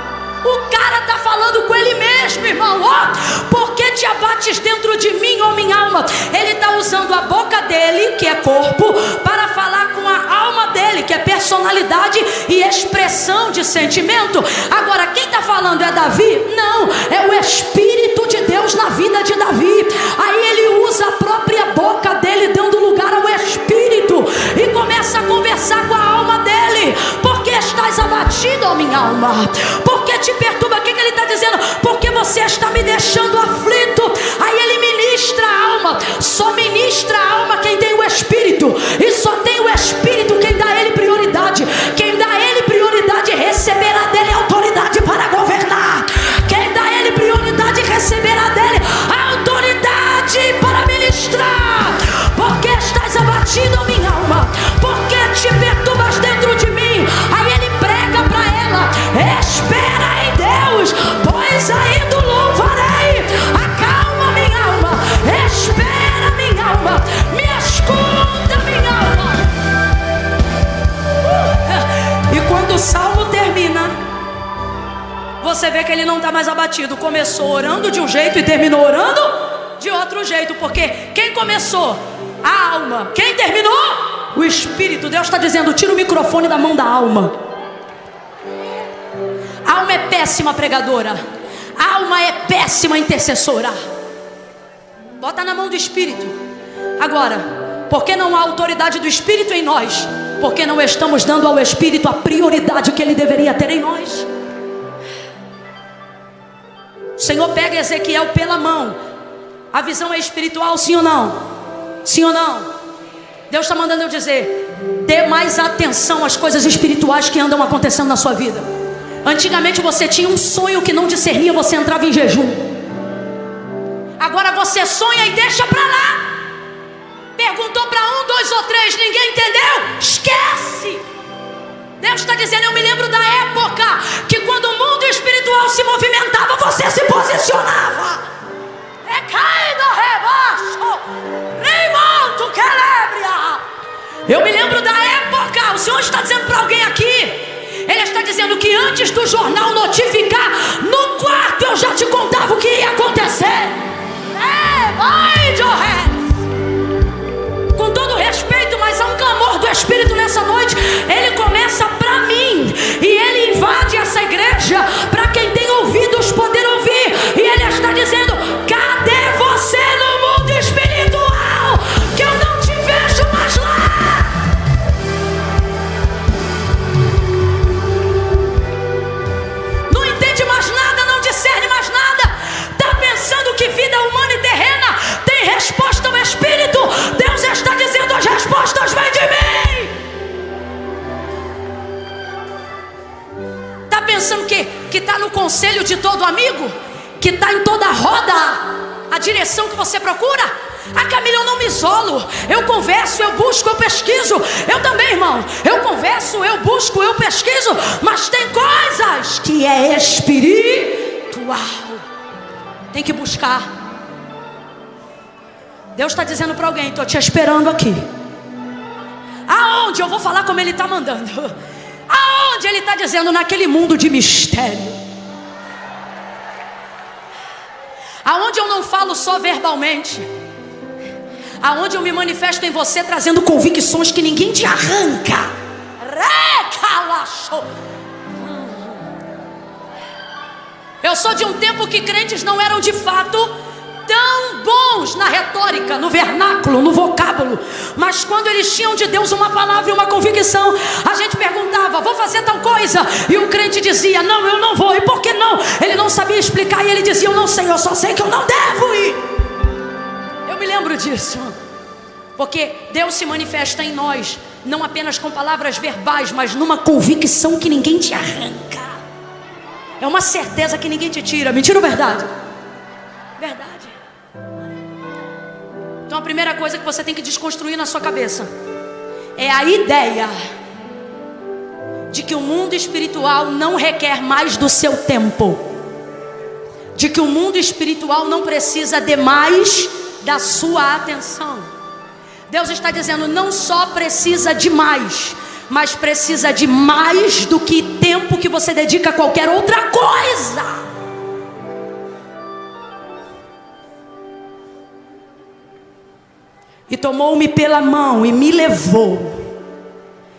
O cara está falando com ele mesmo, irmão. Oh, por que te abates dentro de mim, homem alma? Ele está usando a boca dele, que é corpo, para falar com a alma dele, que é personalidade e expressão de sentimento. Agora, quem está falando é Davi? Não, é o Espírito de Deus na vida de Davi. Aí ele usa a própria boca dele, dando lugar ao Espírito, e começa a conversar com a alma dele. Por que estás abatido, ó minha alma? Por que te perturba? O que ele está dizendo? Porque você está me deixando aflito. Aí ele ministra a alma. Só ministra a alma quem tem o Espírito, e só tem o Espírito quem dá a ele prioridade. Quem dá a ele prioridade receberá dele autoridade para governar. Quem dá a ele prioridade receberá dele autoridade para ministrar. Porque estás abatido, minha alma? Porque te perturbas dentro de mim? Aí ele prega para ela: espera em Deus, pois ainda o louvarei. Acalma, minha alma, espera, minha alma, me escuta, minha alma. E quando o salmo termina, você vê que ele não está mais abatido. Começou orando de um jeito e terminou orando de outro jeito. Porque quem começou? A alma. Quem terminou? O Espírito. Deus está dizendo: tira o microfone da mão da alma. A alma é péssima pregadora. A alma é péssima intercessora. Bota na mão do Espírito. Agora, por que não há autoridade do Espírito em nós? Porque não estamos dando ao Espírito a prioridade que ele deveria ter em nós. O Senhor pega Ezequiel pela mão. A visão é espiritual, sim ou não? Sim ou não? Deus está mandando eu dizer: dê mais atenção às coisas espirituais que andam acontecendo na sua vida. Antigamente você tinha um sonho que não discernia, você entrava em jejum. Agora você sonha e deixa para lá. Perguntou para 1, 2 ou 3, ninguém entendeu? Esquece. Deus está dizendo: eu me lembro da época que quando o mundo espiritual se movimentava, você se posicionava. É caído rebaixo, remonto quelebria. Eu me lembro da época. O Senhor está dizendo para alguém aqui. Ele está dizendo que antes do jornal notificar, no quarto eu já te contava o que ia acontecer. Vai, Joé. Com todo respeito, mas há um clamor do Espírito nessa noite. Ele começa para mim e ele invade essa igreja para quem tem ouvidos poder ouvir. E ele está dizendo: cadê você no mundo espiritual? Que eu não te vejo mais lá. Não entende mais nada, não discerne mais nada. Está pensando que vida humana e terrena tem resposta ao Espírito? Deus está dizendo: as respostas vêm de mim. Está pensando que está no conselho de todo amigo? Que está em toda roda a direção que você procura? Ah, Camila, eu não me isolo. Eu converso, eu busco, eu pesquiso. Eu também, irmão. Eu converso, eu busco, eu pesquiso. Mas tem coisas que é espiritual. Tem que buscar. Deus está dizendo para alguém: estou te esperando aqui. Aonde? Eu vou falar como Ele está mandando. Aonde Ele está dizendo? Naquele mundo de mistério. Aonde eu não falo só verbalmente. Aonde eu me manifesto em você trazendo convicções que ninguém te arranca. Eu sou de um tempo que crentes não eram de fato tão bons na retórica, no vernáculo, no vocábulo. Mas quando eles tinham de Deus uma palavra e uma convicção, a gente perguntava: vou fazer tal coisa? E o crente dizia: não, eu não vou. E por que não? Ele não sabia explicar e ele dizia: eu não sei, eu só sei que eu não devo ir. Eu me lembro disso. Porque Deus se manifesta em nós, não apenas com palavras verbais, mas numa convicção que ninguém te arranca. É uma certeza que ninguém te tira. Mentira ou verdade? Verdade. Então a primeira coisa que você tem que desconstruir na sua cabeça é a ideia de que o mundo espiritual não requer mais do seu tempo, de que o mundo espiritual não precisa de mais da sua atenção. Deus está dizendo: não só precisa de mais, mas precisa de mais do que tempo que você dedica a qualquer outra coisa. E tomou-me pela mão e me levou.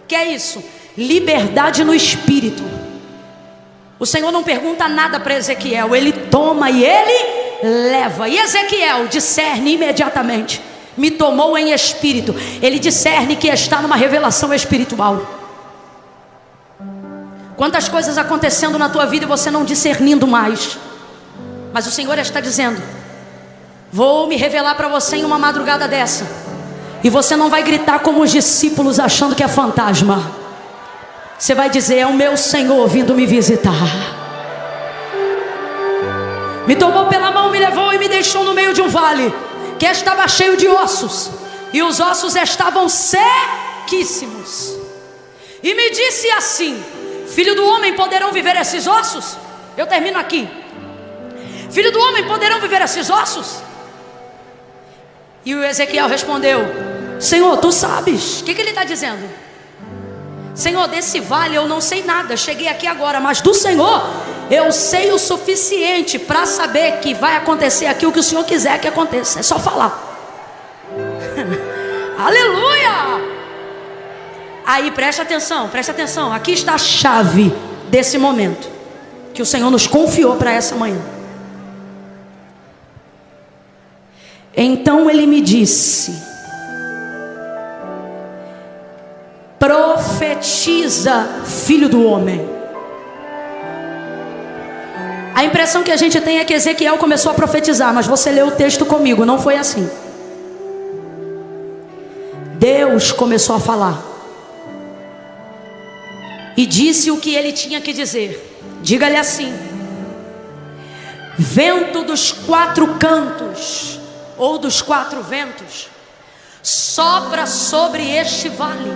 Que é isso? Liberdade no espírito. O Senhor não pergunta nada para Ezequiel, ele toma e ele leva. E Ezequiel discerne imediatamente. Me tomou em espírito. Ele discerne que está numa revelação espiritual. Quantas coisas acontecendo na tua vida e você não discernindo mais. Mas o Senhor está dizendo: vou me revelar para você em uma madrugada dessa. E você não vai gritar como os discípulos achando que é fantasma. Você vai dizer: é o meu Senhor vindo me visitar. Me tomou pela mão, me levou e me deixou no meio de um vale que estava cheio de ossos, e os ossos estavam sequíssimos. E me disse assim: filho do homem, poderão viver esses ossos? Eu termino aqui. Filho do homem, poderão viver esses ossos? E o Ezequiel respondeu: Senhor, tu sabes. O que ele está dizendo? Senhor, desse vale eu não sei nada, cheguei aqui agora, mas do Senhor eu sei o suficiente para saber que vai acontecer aqui o que o Senhor quiser que aconteça. É só falar. Aleluia! Aí preste atenção. Aqui está a chave desse momento que o Senhor nos confiou para essa manhã. Então ele me disse: profetiza, filho do homem. A impressão que a gente tem é que Ezequiel começou a profetizar, mas você leu o texto comigo, não foi assim. Deus começou a falar e disse o que ele tinha que dizer. Diga-lhe assim: vento dos quatro cantos, ou dos quatro ventos, sopra sobre este vale.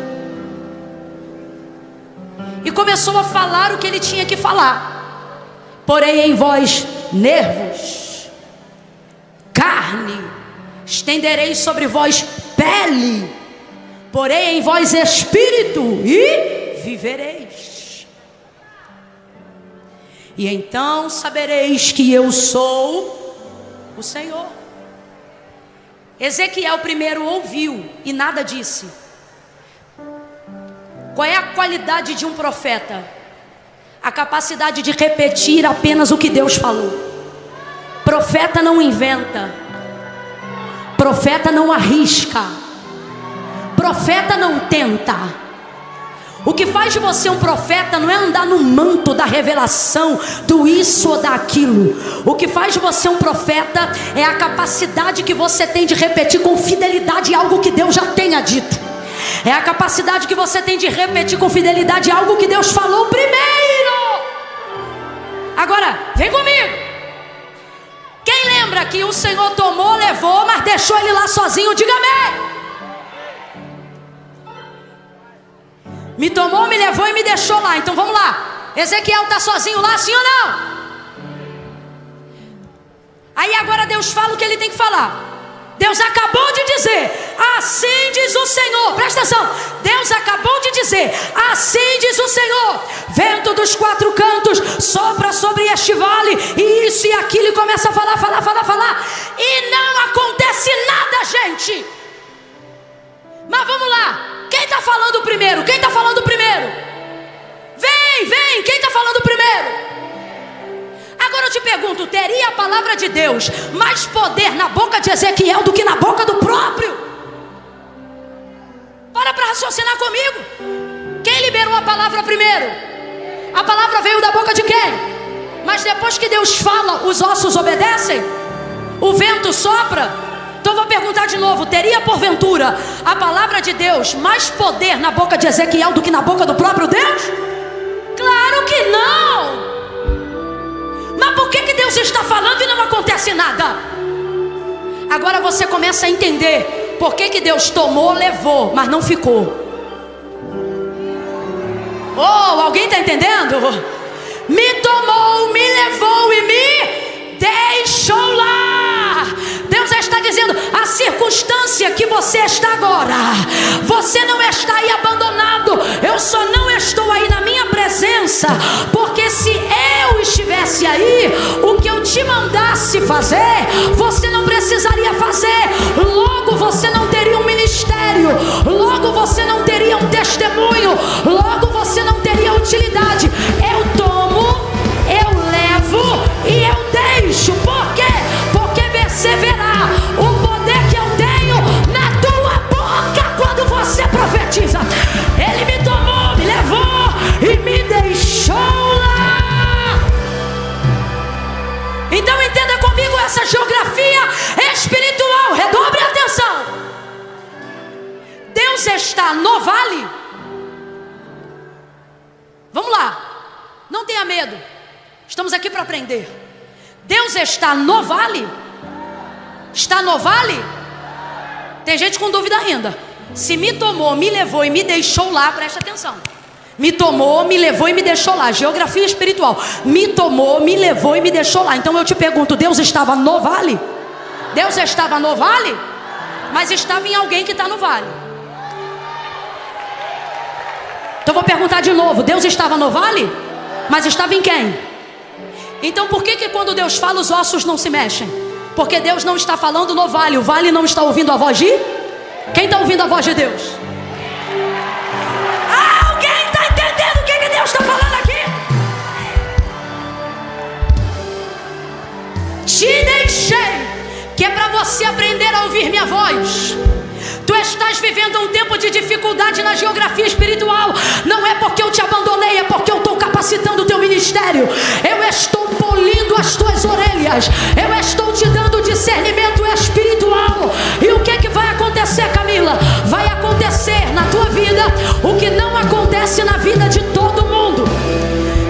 E começou a falar o que ele tinha que falar. Porém em vós nervos, carne, estenderei sobre vós pele, porém em vós espírito, e vivereis. E então sabereis que eu sou o Senhor. Ezequiel primeiro ouviu e nada disse. Qual é a qualidade de um profeta? A capacidade de repetir apenas o que Deus falou. Profeta não inventa, profeta não arrisca, profeta não tenta. O que faz de você um profeta não é andar no manto da revelação, do isso ou daquilo. O que faz de você um profeta é a capacidade que você tem de repetir com fidelidade algo que Deus já tenha dito. É a capacidade que você tem de repetir com fidelidade algo que Deus falou primeiro. Agora, vem comigo. Quem lembra que o Senhor tomou, levou, mas deixou ele lá sozinho? Diga amém. Me tomou, me levou e me deixou lá. Então vamos lá. Ezequiel está sozinho lá, sim ou não? Aí agora Deus fala o que ele tem que falar. Deus acabou de dizer: assim diz o Senhor. Presta atenção. Deus acabou de dizer: assim diz o Senhor, vento dos quatro cantos sopra sobre este vale, e isso e aquilo, e começa a falar, e não acontece nada, gente. Mas vamos lá. Quem está falando primeiro? Quem está falando primeiro? Vem, quem está falando primeiro? Agora eu te pergunto, teria a palavra de Deus mais poder na boca de Ezequiel do que na boca do próprio? Para raciocinar comigo. Quem liberou a palavra primeiro? A palavra veio da boca de quem? Mas depois que Deus fala, os ossos obedecem? O vento sopra? Então vou perguntar de novo, teria porventura a palavra de Deus mais poder na boca de Ezequiel do que na boca do próprio Deus? Claro que não. Mas por que Deus está falando e não acontece nada? Agora você começa a entender por que Deus tomou, levou, mas não ficou. Oh, alguém está entendendo? Me tomou, me levou e me deixou lá. Deus está dizendo: a circunstância que você está agora, você não está aí abandonado. Eu só não estou aí na minha presença, porque se eu estivesse aí, o que eu te mandasse fazer, você não precisaria fazer. Logo você não teria um ministério, logo você não teria um testemunho, logo você não teria utilidade. Eu tomo, eu levo e eu deixo. Por quê? Porque você verá o poder que eu tenho na tua boca quando você profetiza. Ele me tomou, me levou e me deixou lá. Então entenda comigo essa geografia espiritual. Redobre a atenção. Deus está no vale. Vamos lá, não tenha medo, estamos aqui para aprender. Deus está no vale? Está no vale? Tem gente com dúvida ainda. Se me tomou, me levou e me deixou lá, presta atenção. Me tomou, me levou e me deixou lá. Geografia espiritual. Me tomou, me levou e me deixou lá. Então eu te pergunto, Deus estava no vale? Deus estava no vale? Mas estava em alguém que está no vale. Então vou perguntar de novo, Deus estava no vale? Mas estava em quem? Então por que quando Deus fala os ossos não se mexem? Porque Deus não está falando no vale. O vale não está ouvindo a voz de? Quem está ouvindo a voz de Deus? Alguém está entendendo o que Deus está falando aqui? Te deixei, que é para você aprender a 2. Tu estás vivendo um tempo de dificuldade na geografia espiritual. Não é porque eu te abandonei, é porque eu estou capacitando o teu ministério. Eu estou polindo as tuas orelhas. Eu estou te dando discernimento espiritual. E o que é que vai acontecer, Camila? Vai acontecer na tua vida o que não acontece na vida de todo mundo.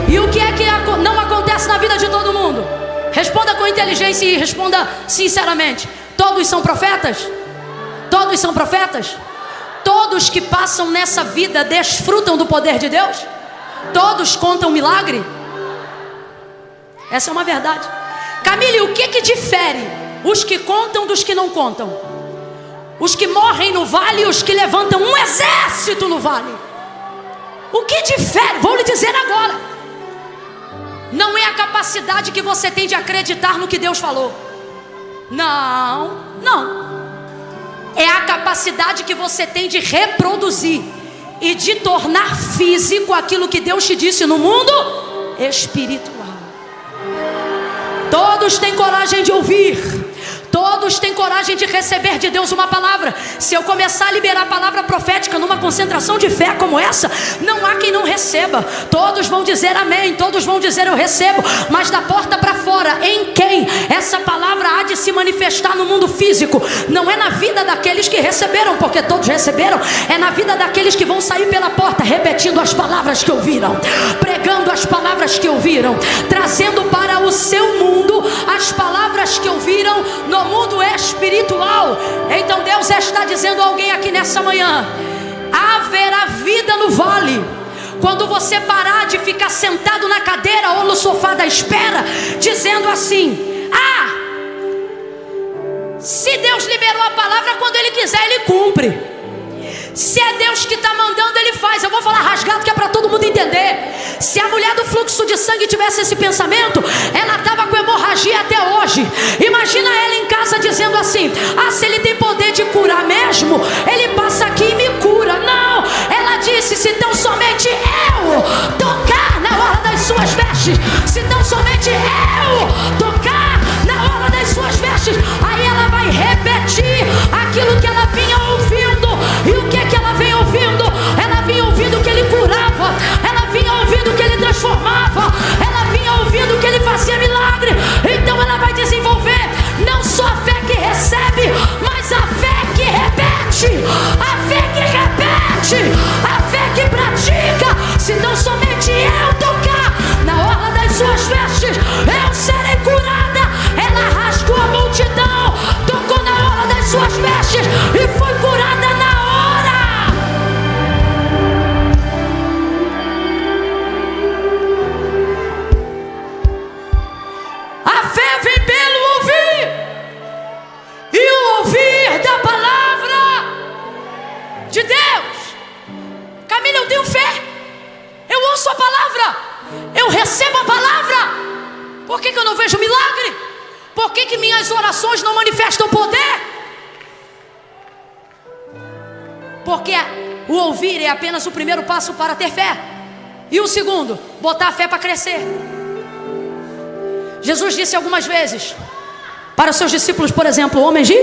E o que é que não acontece na vida de todo mundo? Responda com inteligência e responda sinceramente. Todos são profetas? Todos são profetas? Todos que passam nessa vida desfrutam do poder de Deus? Todos contam milagre? Essa é uma verdade. Camille, o que difere os que contam dos que não contam? Os que morrem no vale e os que levantam um exército no vale. O que difere? Vou lhe dizer agora. Não é a capacidade que você tem de acreditar no que Deus falou. Não. É a capacidade que você tem de reproduzir e de tornar físico aquilo que Deus te disse no mundo espiritual. Todos têm coragem de ouvir. Todos têm coragem de receber de Deus uma palavra. Se eu começar a liberar a palavra profética numa concentração de fé como essa, não há quem não receba. Todos vão dizer amém, todos vão dizer eu recebo. Mas da porta para fora, em quem essa palavra há de se manifestar no mundo físico? Não é na vida daqueles que receberam, porque todos receberam. É na vida daqueles que vão sair pela porta repetindo as palavras que ouviram, pregando as palavras que ouviram, trazendo para o seu mundo as palavras que ouviram no mundo espiritual. Então Deus está dizendo a alguém aqui nessa manhã: haverá vida no vale. Quando você parar de ficar sentado na cadeira ou no sofá da espera, dizendo assim: se Deus liberou a palavra, quando Ele quiser Ele cumpre. Se é Deus que está mandando, Ele faz. Eu vou falar rasgado que é para todo mundo entender. Se a mulher do fluxo de sangue tivesse esse pensamento, ela estava com hemorragia até hoje. Imagina ela em casa dizendo assim: se Ele tem poder de curar mesmo, Ele passa aqui e me cura. Não, ela disse: se tão somente eu tocar na hora das suas vestes, se tão somente eu tocar na hora das suas vestes, aí ela vai repetir aquilo que ela vinha ouvindo. E o que é que ela vem ouvindo? Ela vinha ouvindo que Ele curava, ela vinha ouvindo que Ele transformava, ela vinha ouvindo que Ele fazia milagre. Então ela vai desenvolver não só a fé que recebe, mas a fé que repete, a fé que repete, a fé que pratica. Se não somente eu tocar na orla das suas vestes, eu serei curada. Ela rasgou a multidão, tocou na orla das suas vestes e foi curada na hora. A fé vem pelo ouvir, e o ouvir da palavra de Deus. Camila, eu tenho fé, eu ouço a palavra, eu recebo a palavra. Por que eu não vejo milagre? Por que minhas orações não manifestam poder? Porque o ouvir é apenas o primeiro passo para ter fé. E o segundo, botar a fé para crescer. Jesus disse algumas vezes para os seus discípulos, por exemplo: homens de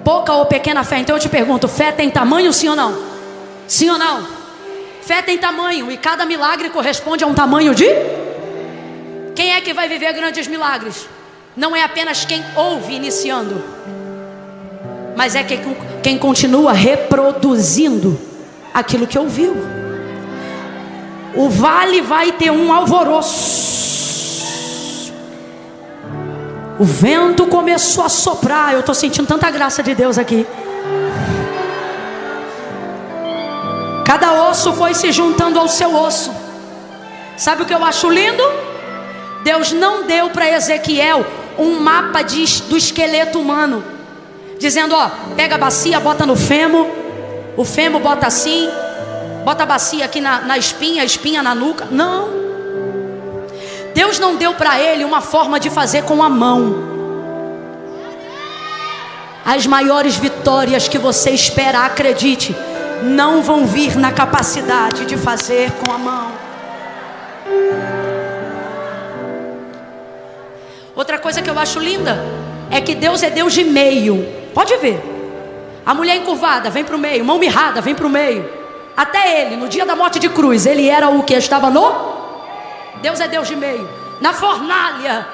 pouca ou pequena fé. Então eu te pergunto: fé tem tamanho, sim ou não? Sim ou não? Fé tem tamanho, e cada milagre corresponde a um tamanho de... Quem é que vai viver grandes milagres? Não é apenas quem ouve iniciando, mas é quem continua reproduzindo aquilo que ouviu. O vale vai ter um alvoroço. O vento começou a soprar. Eu estou sentindo tanta graça de Deus aqui. Cada osso foi se juntando ao seu osso. Sabe o que eu acho lindo? Deus não deu para Ezequiel um mapa do esqueleto humano, dizendo: pega a bacia, bota no fêmur, o fêmur bota assim, bota a bacia aqui na espinha, a espinha na nuca. Não. Deus não deu para ele uma forma de fazer com a mão. As maiores vitórias que você espera, acredite, não vão vir na capacidade de fazer com a mão. Outra coisa que eu acho linda é que Deus é Deus de meio. Pode ver. A mulher encurvada, vem para o meio. Mão mirrada, vem para o meio. Até ele, no dia da morte de cruz, ele era o que estava no... Deus é Deus de meio. Na fornalha.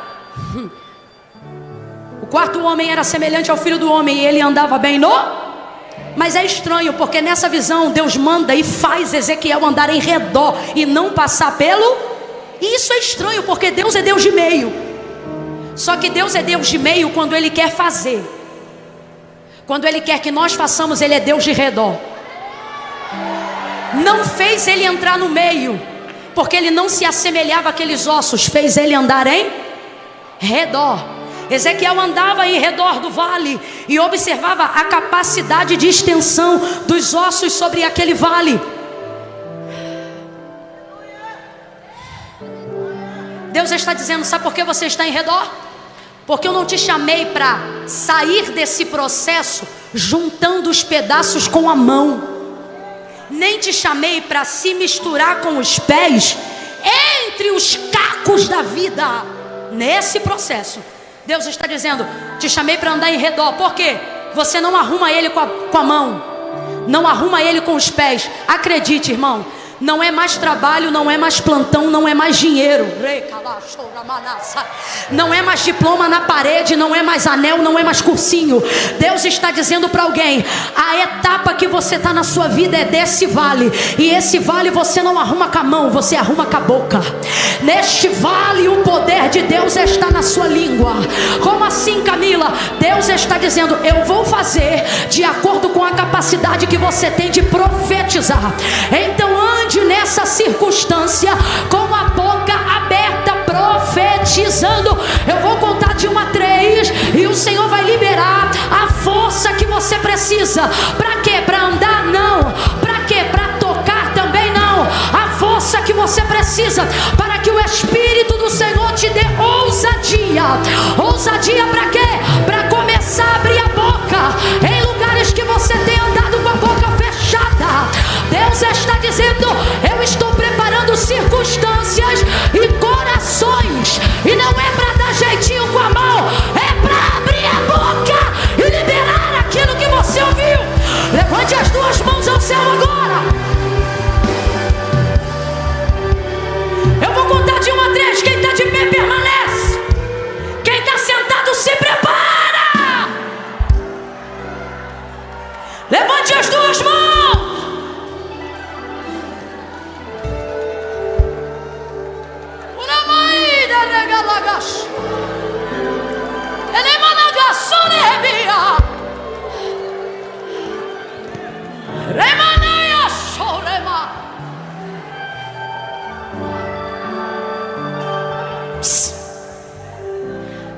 O quarto homem era semelhante ao filho do homem e ele andava bem no... Mas é estranho, porque nessa visão Deus manda e faz Ezequiel andar em redor e não passar pelo... E isso é estranho, porque Deus é Deus de meio. Só que Deus é Deus de meio quando Ele quer fazer. Quando Ele quer que nós façamos, Ele é Deus de redor. Não fez Ele entrar no meio, porque Ele não se assemelhava àqueles ossos. Fez Ele andar em redor. Ezequiel andava em redor do vale e observava a capacidade de extensão dos ossos sobre aquele vale. Deus está dizendo, sabe por que você está em redor? Porque eu não te chamei para sair desse processo juntando os pedaços com a mão. Nem te chamei para se misturar com os pés entre os cacos da vida. Nesse processo, Deus está dizendo, te chamei para andar em redor. Por quê? Você não arruma ele com a mão, não arruma ele com os pés. Acredite, irmão, não é mais trabalho, não é mais plantão, não é mais dinheiro, não é mais diploma na parede, não é mais anel, não é mais cursinho. Deus está dizendo para alguém, a etapa que você está na sua vida é desse vale. E esse vale você não arruma com a mão, você arruma com a boca. Neste vale o poder de Deus está na sua língua. Como assim, Camila? Deus está dizendo, eu vou fazer de acordo com a capacidade que você tem de profetizar. Então ande nessa circunstância com a boca aberta, profetizando. Eu vou contar de 1 a 3 e o Senhor vai liberar a força que você precisa. Para quê? Para andar? Não. Para quê? Para tocar? Também não. A força que você precisa para que o Espírito do Senhor te dê ousadia. Ousadia para quê? Para começar a abrir a boca em lugares que você tem andado com a boca fechada. Deus está dizendo, eu estou preparando circunstâncias e corações. E não é para dar jeitinho com a mão, é para abrir a boca e liberar aquilo que você ouviu. Levante as duas mãos ao céu agora. Eu vou contar de 1 a 3. Quem está de pé permanece. Quem está sentado se prepara. Levante as duas mãos.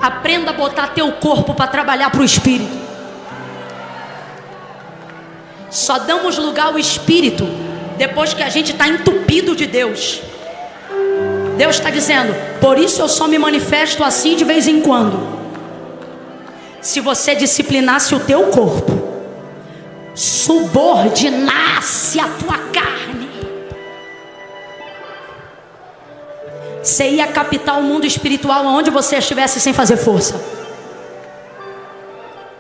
Aprenda a botar teu corpo para trabalhar para o Espírito. Só damos lugar ao Espírito depois que a gente está entupido de Deus. Deus está dizendo, por isso eu só me manifesto assim de vez em quando. Se você disciplinasse o teu corpo, subordinasse a tua carne, você ia captar o mundo espiritual onde você estivesse sem fazer força.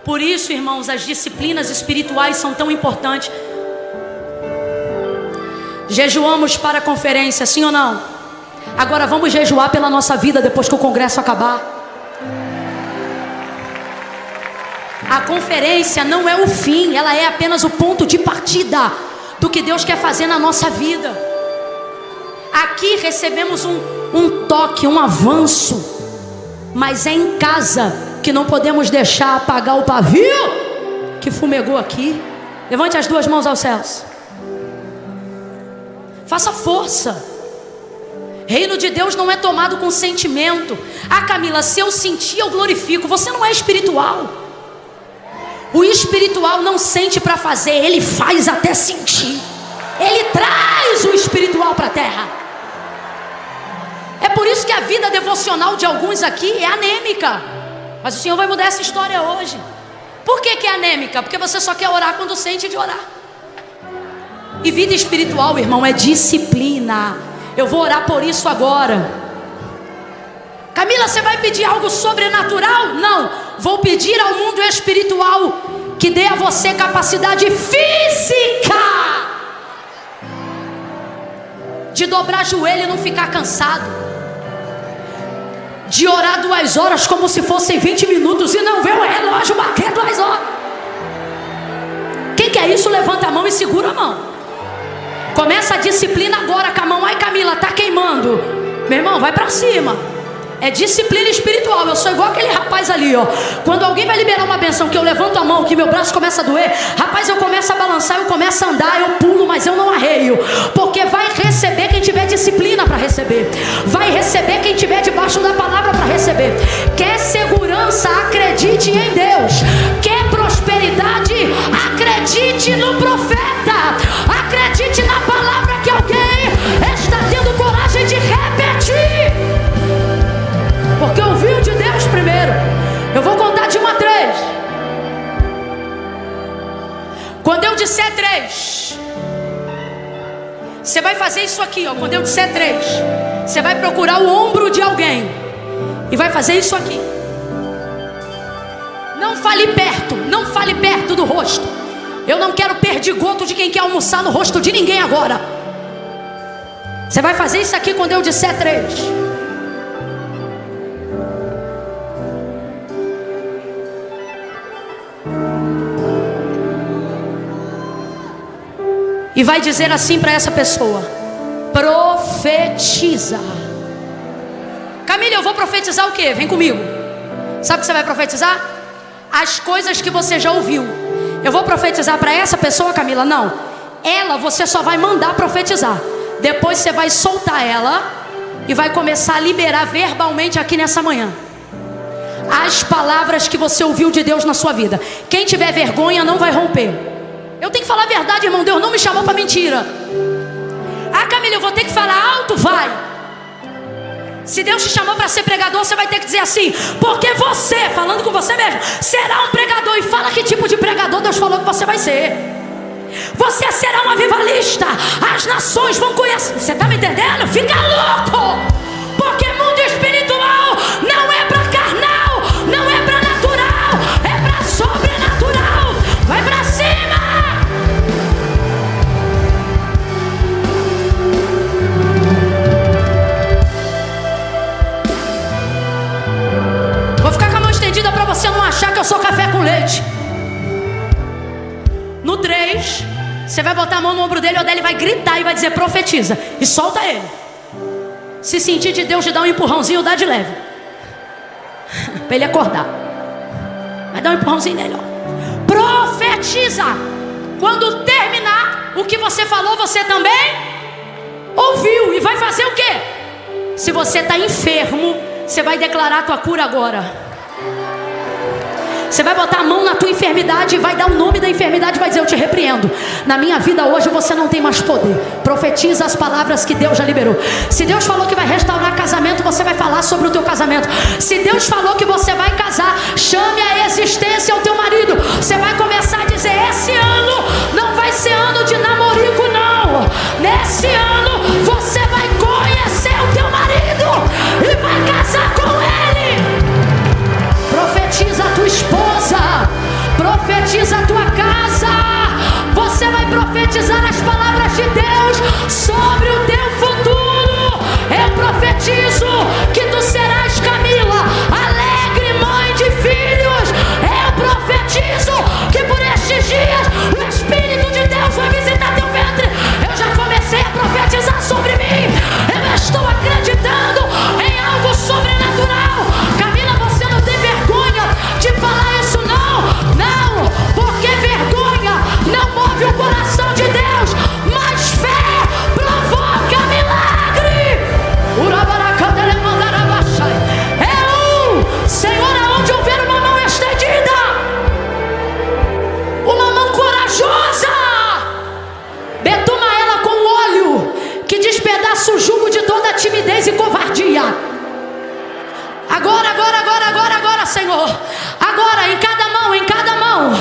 Por isso, irmãos, as disciplinas espirituais são tão importantes. Jejuamos para a conferência, sim ou não? Agora vamos jejuar pela nossa vida depois que o congresso acabar. A conferência não é o fim, ela é apenas o ponto de partida do que Deus quer fazer na nossa vida. Aqui recebemos um toque, um avanço, mas é em casa que não podemos deixar apagar o pavio que fumegou aqui. Levante as duas mãos aos céus. Faça força. Reino de Deus não é tomado com sentimento. Ah, Camila, se eu sentir, eu glorifico. Você não é espiritual. O espiritual não sente para fazer, ele faz até sentir. Ele traz o espiritual para a terra. É por isso que a vida devocional de alguns aqui é anêmica. Mas o Senhor vai mudar essa história hoje. Por que é anêmica? Porque você só quer orar quando sente de orar. E vida espiritual, irmão, é disciplina. Eu vou orar por isso agora. Camila, você vai pedir algo sobrenatural? Não, vou pedir ao mundo espiritual que dê a você capacidade física de dobrar joelho e não ficar cansado, de orar 2 horas como se fossem 20 minutos e não ver o relógio bater 2 horas. Quem quer isso, levanta a mão e segura a mão. Começa a disciplina agora com a mão. Ai, Camila, tá queimando. Meu irmão, vai pra cima. É disciplina espiritual. Eu sou igual aquele rapaz ali, ó. Quando alguém vai liberar uma benção, que eu levanto a mão, que meu braço começa a doer, rapaz, eu começo a balançar, eu começo a andar, eu pulo, mas eu não arreio. Porque vai receber quem tiver disciplina para receber. Vai receber quem tiver debaixo da palavra para receber. Quer segurança? Acredite em Deus. Quer prosperidade? Acredite no profeta. Acredite na palavra que alguém está tendo coragem de repetir. Porque ouviu de Deus primeiro. Eu vou contar de 1 a 3. Quando eu disser 3, você vai fazer isso aqui, ó. Quando eu disser 3, você vai procurar o ombro de alguém e vai fazer isso aqui. Não fale perto, não fale perto do rosto. Eu não quero perdigoto de quem quer almoçar no rosto de ninguém agora. Você vai fazer isso aqui quando eu disser 3. E vai dizer assim para essa pessoa: profetiza. Camila, eu vou profetizar o quê? Vem comigo. Sabe o que você vai profetizar? As coisas que você já ouviu. Eu vou profetizar para essa pessoa, Camila? Não. Ela você só vai mandar profetizar. Depois você vai soltar ela e vai começar a liberar verbalmente aqui nessa manhã as palavras que você ouviu de Deus na sua vida. Quem tiver vergonha não vai romper. Eu tenho que falar a verdade, irmão. Deus não me chamou para mentira. Ah, Camila, eu vou ter que falar alto? Vai. Se Deus te chamou para ser pregador, você vai ter que dizer assim: porque você, falando com você mesmo, será um pregador. E fala que tipo de pregador Deus falou que você vai ser. Você será um avivalista. As nações vão conhecer. Você está me entendendo? Fica louco. Porque mundo espiritual não é para carnal, não é para natural, é para sobrenatural. Vai para cima. Vou ficar com a mão estendida para você não achar que eu sou café com leite. No 3, você vai botar a mão no ombro dele, o dele vai gritar e vai dizer: profetiza. E solta ele. Se sentir de Deus de dar um empurrãozinho, dá de leve para ele acordar. Vai dar um empurrãozinho nele, ó. Profetiza. Quando terminar o que você falou, você também ouviu. E vai fazer o quê? Se você está enfermo, você vai declarar a tua cura agora. Você vai botar a mão na tua enfermidade e vai dar o nome da enfermidade e vai dizer: eu te repreendo. Na minha vida hoje você não tem mais poder. Profetiza as palavras que Deus já liberou. Se Deus falou que vai restaurar casamento, você vai falar sobre o teu casamento. Se Deus falou que você vai casar, chame a existência ao teu marido. Você vai começar a dizer: esse ano não vai ser ano de namorico, não. Nesse ano você vai conhecer o teu marido e vai casar com ele. Profetiza a tua esposa, profetiza a tua casa. Você vai profetizar as palavras de Deus sobre o teu futuro. Eu profetizo que tu serás, Camila, alegre mãe de filhos. Eu profetizo que por estes dias o Espírito de Deus vai visitar teu ventre. Eu já comecei a profetizar sobre mim. Eu estou acreditando em algo sobrenatural. Camila, você não tem vergonha de falar isso, não. Não, porque vergonha não move o coração de Deus, mas fé provoca milagre. Senhor, aonde houver uma mão estendida, uma mão corajosa, betuma ela com óleo que despedaça o jugo de toda timidez e covardia. Agora, Senhor. Agora, em cada mão, em cada mão,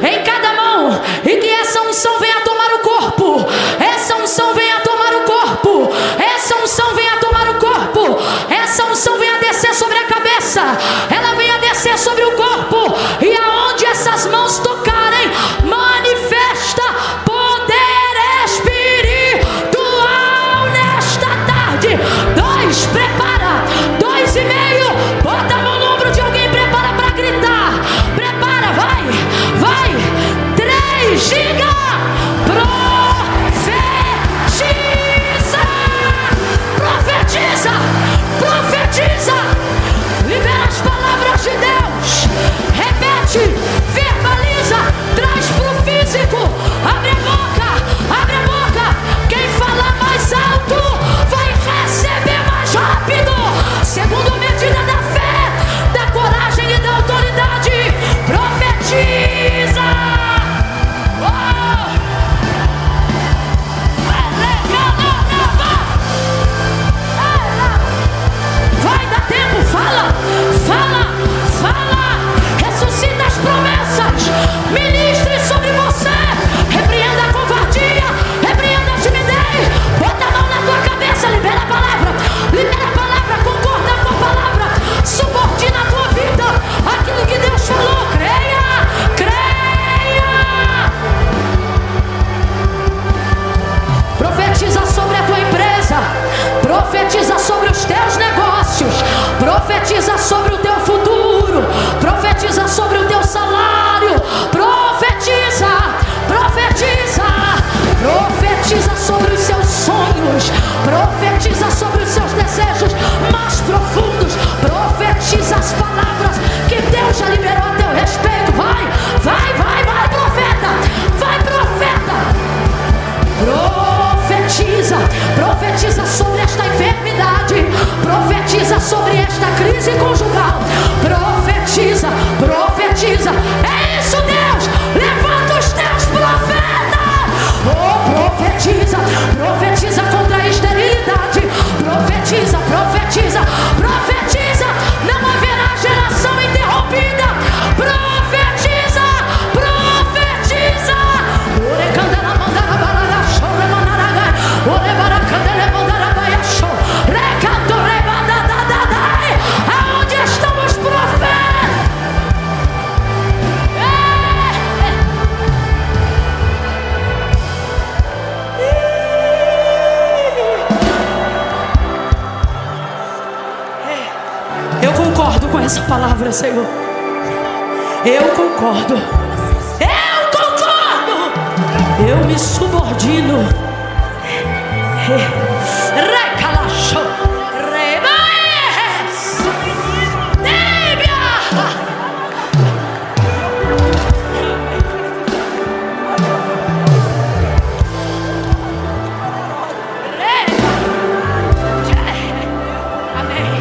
em cada mão. E que essa unção venha tomar o corpo. Essa unção venha tomar o corpo. Essa unção venha tomar o corpo. Essa unção venha descer sobre a cabeça. Ela venha descer sobre o corpo. E aonde essas mãos tocarem, Profetiza sobre os teus negócios. Profetiza sobre o teu futuro. Profetiza sobre o teu salário. Profetiza, profetiza. Profetiza sobre os seus sonhos. Profetiza sobre os seus desejos mais profundos. Profetiza as palavras que Deus já liberou a teu respeito. Vai, vai, vai, vai, profeta. Vai, profeta. Profetiza, profetiza sobre esta enfermidade. Profetiza sobre esta crise conjugal. Profetiza, profetiza. É isso, Deus. Levanta os teus profetas. Oh, profetiza, profetiza contra a esterilidade. Profetiza, profetiza, profetiza. Não haverá geração interrompida. Profetiza, profetiza. Ore candela mandara balaga chora manaraga. Ore baracandele mandara baia show. Recanto rebada da da da. Aonde estão os profetas? Eu concordo com essa palavra, Senhor. Eu concordo. Eu concordo. Eu me subordino. Recalacho. Rebaes. Nébia. Amém.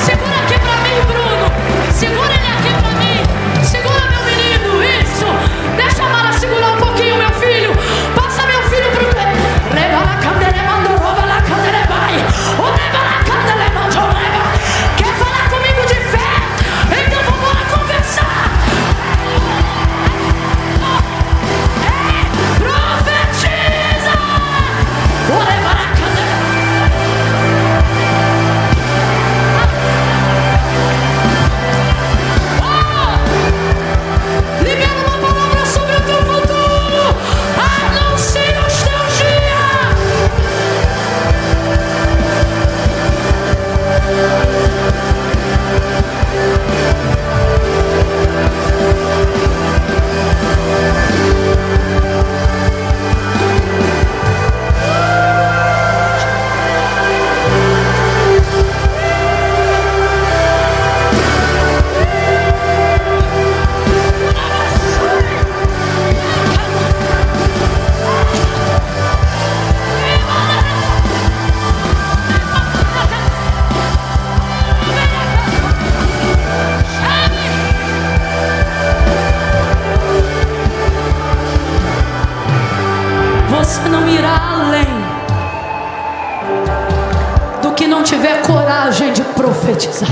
Segura aqui pra mim, Bruno. Segura ele aqui pra mim. Segura, meu menino. Isso. Deixa a Mara segurar um pouquinho, meu filho. Passa meu filho pro quer falar comigo de fé? Então vamos lá conversar. Profetiza. Libera uma palavra sobre o teu futuro. Anuncia os teus dias. Você não irá além do que não tiver coragem de profetizar.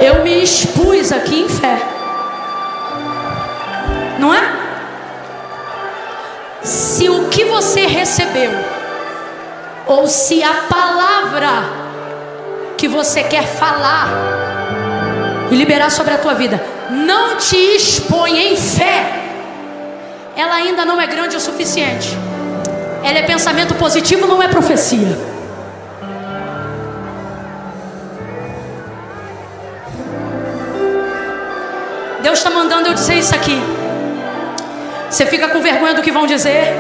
Eu me expus aqui em fé, não é? Se o que você recebeu, ou se a palavra que você quer falar e liberar sobre a tua vida não te expõe em fé, ela ainda não é grande o suficiente. Ela é pensamento positivo, não é profecia. Deus está mandando eu dizer isso aqui. Você fica com vergonha do que vão dizer,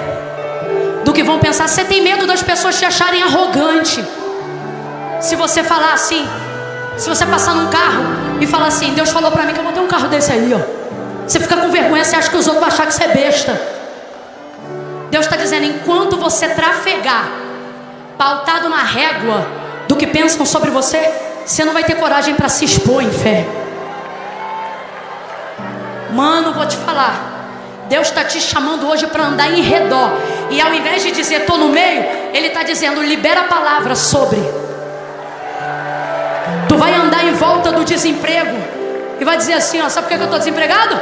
do que vão pensar. Você tem medo das pessoas te acharem arrogante. Se você falar assim, se você passar num carro e falar assim: Deus falou pra mim que eu vou ter um carro desse aí, ó. Você fica com vergonha, você acha que os outros vão achar que você é besta. Deus está dizendo: enquanto você trafegar pautado na régua do que pensam sobre você, você não vai ter coragem para se expor em fé. Mano, vou te falar, Deus está te chamando hoje para andar em redor. E ao invés de dizer tô no meio, Ele está dizendo: libera a palavra sobre. Tu vai andar em volta do desemprego e vai dizer assim, ó: sabe por que eu estou desempregado?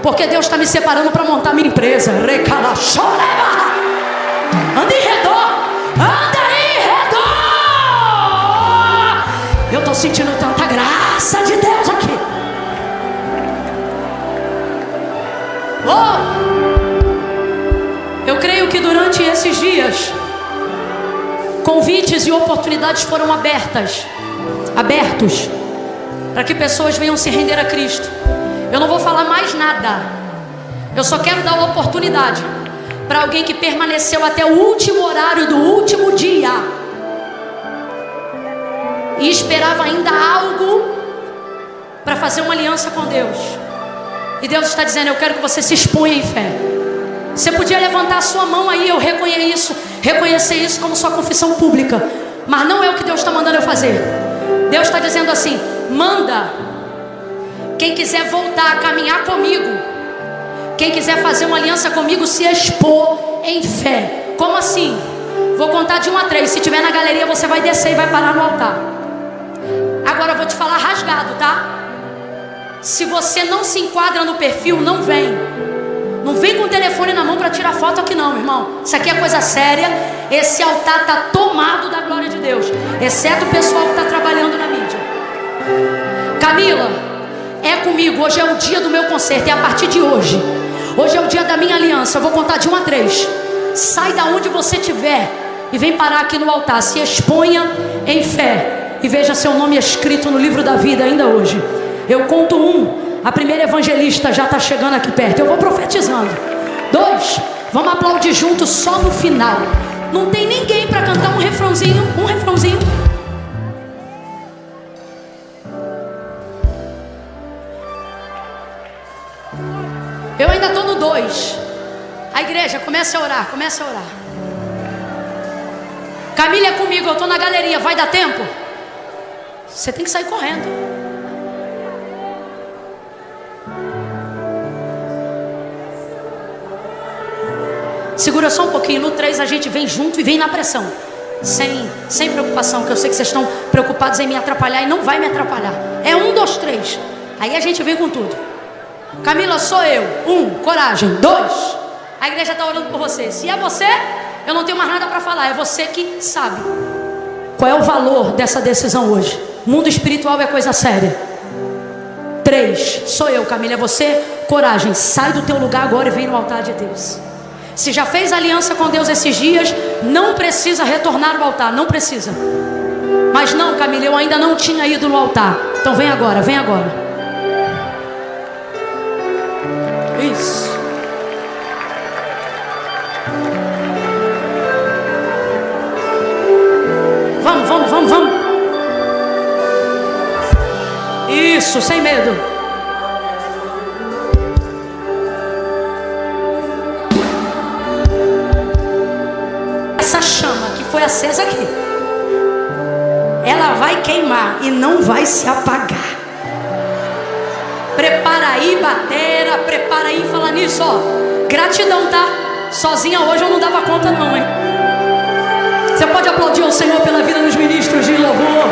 Porque Deus está me separando para montar minha empresa. Recala, chora. sentindo tanta graça de Deus aqui. Eu creio que durante esses dias convites e oportunidades foram abertos para que pessoas venham se render a Cristo. Eu não vou falar mais nada. Eu só quero dar uma oportunidade para alguém que permaneceu até o último horário do último dia e esperava ainda algo para fazer uma aliança com Deus. E Deus está dizendo: eu quero que você se exponha em fé. Você podia levantar a sua mão aí, eu reconhecer isso como sua confissão pública, mas não é o que Deus está mandando eu fazer. Deus está dizendo assim: manda quem quiser voltar a caminhar comigo, quem quiser fazer uma aliança comigo, se expor em fé. Como assim? Vou contar de 1 a 3. Se tiver na galeria, você vai descer e vai parar no altar. Agora eu vou te falar rasgado, tá? Se você não se enquadra no perfil, não vem. Não vem com o telefone na mão para tirar foto aqui não, irmão. Isso aqui é coisa séria. Esse altar está tomado da glória de Deus, exceto o pessoal que está trabalhando na mídia. Camila, é comigo. Hoje é o dia do meu concerto. É a partir de hoje. Hoje é o dia da minha aliança. Eu vou contar de 1 a 3. Sai da onde você estiver e vem parar aqui no altar. Se exponha em fé e veja seu nome escrito no livro da vida ainda hoje. Eu conto 1. A primeira evangelista já está chegando aqui perto. Eu vou profetizando. 2. Vamos aplaudir juntos só no final. Não tem ninguém para cantar um refrãozinho. Eu ainda estou no 2. A igreja, comece a orar. Camila é comigo, eu estou na galeria. Vai dar tempo? Você tem que sair correndo. Segura só um pouquinho. No 3 a gente vem junto e vem na pressão. Sem preocupação, que eu sei que vocês estão preocupados em me atrapalhar e não vai me atrapalhar. É 1, 2, 3. Aí a gente vem com tudo. Camila, sou eu. 1, coragem. 2, a igreja está orando por você. Se é você, eu não tenho mais nada para falar. É você que sabe qual é o valor dessa decisão hoje. Mundo espiritual é coisa séria. 3, sou eu, Camila, é você. Coragem, sai do teu lugar agora e vem no altar de Deus. Se já fez aliança com Deus esses dias, não precisa retornar ao altar, não precisa. Mas não, Camila, eu ainda não tinha ido no altar. Então vem agora. Isso. Vamos. Isso, sem medo. Essa chama que foi acesa aqui, ela vai queimar e não vai se apagar. Prepara aí, batera, prepara aí. Falar nisso, ó, gratidão, tá? Sozinha hoje eu não dava conta não, hein? Você pode aplaudir ao Senhor pela vida dos ministros de louvor.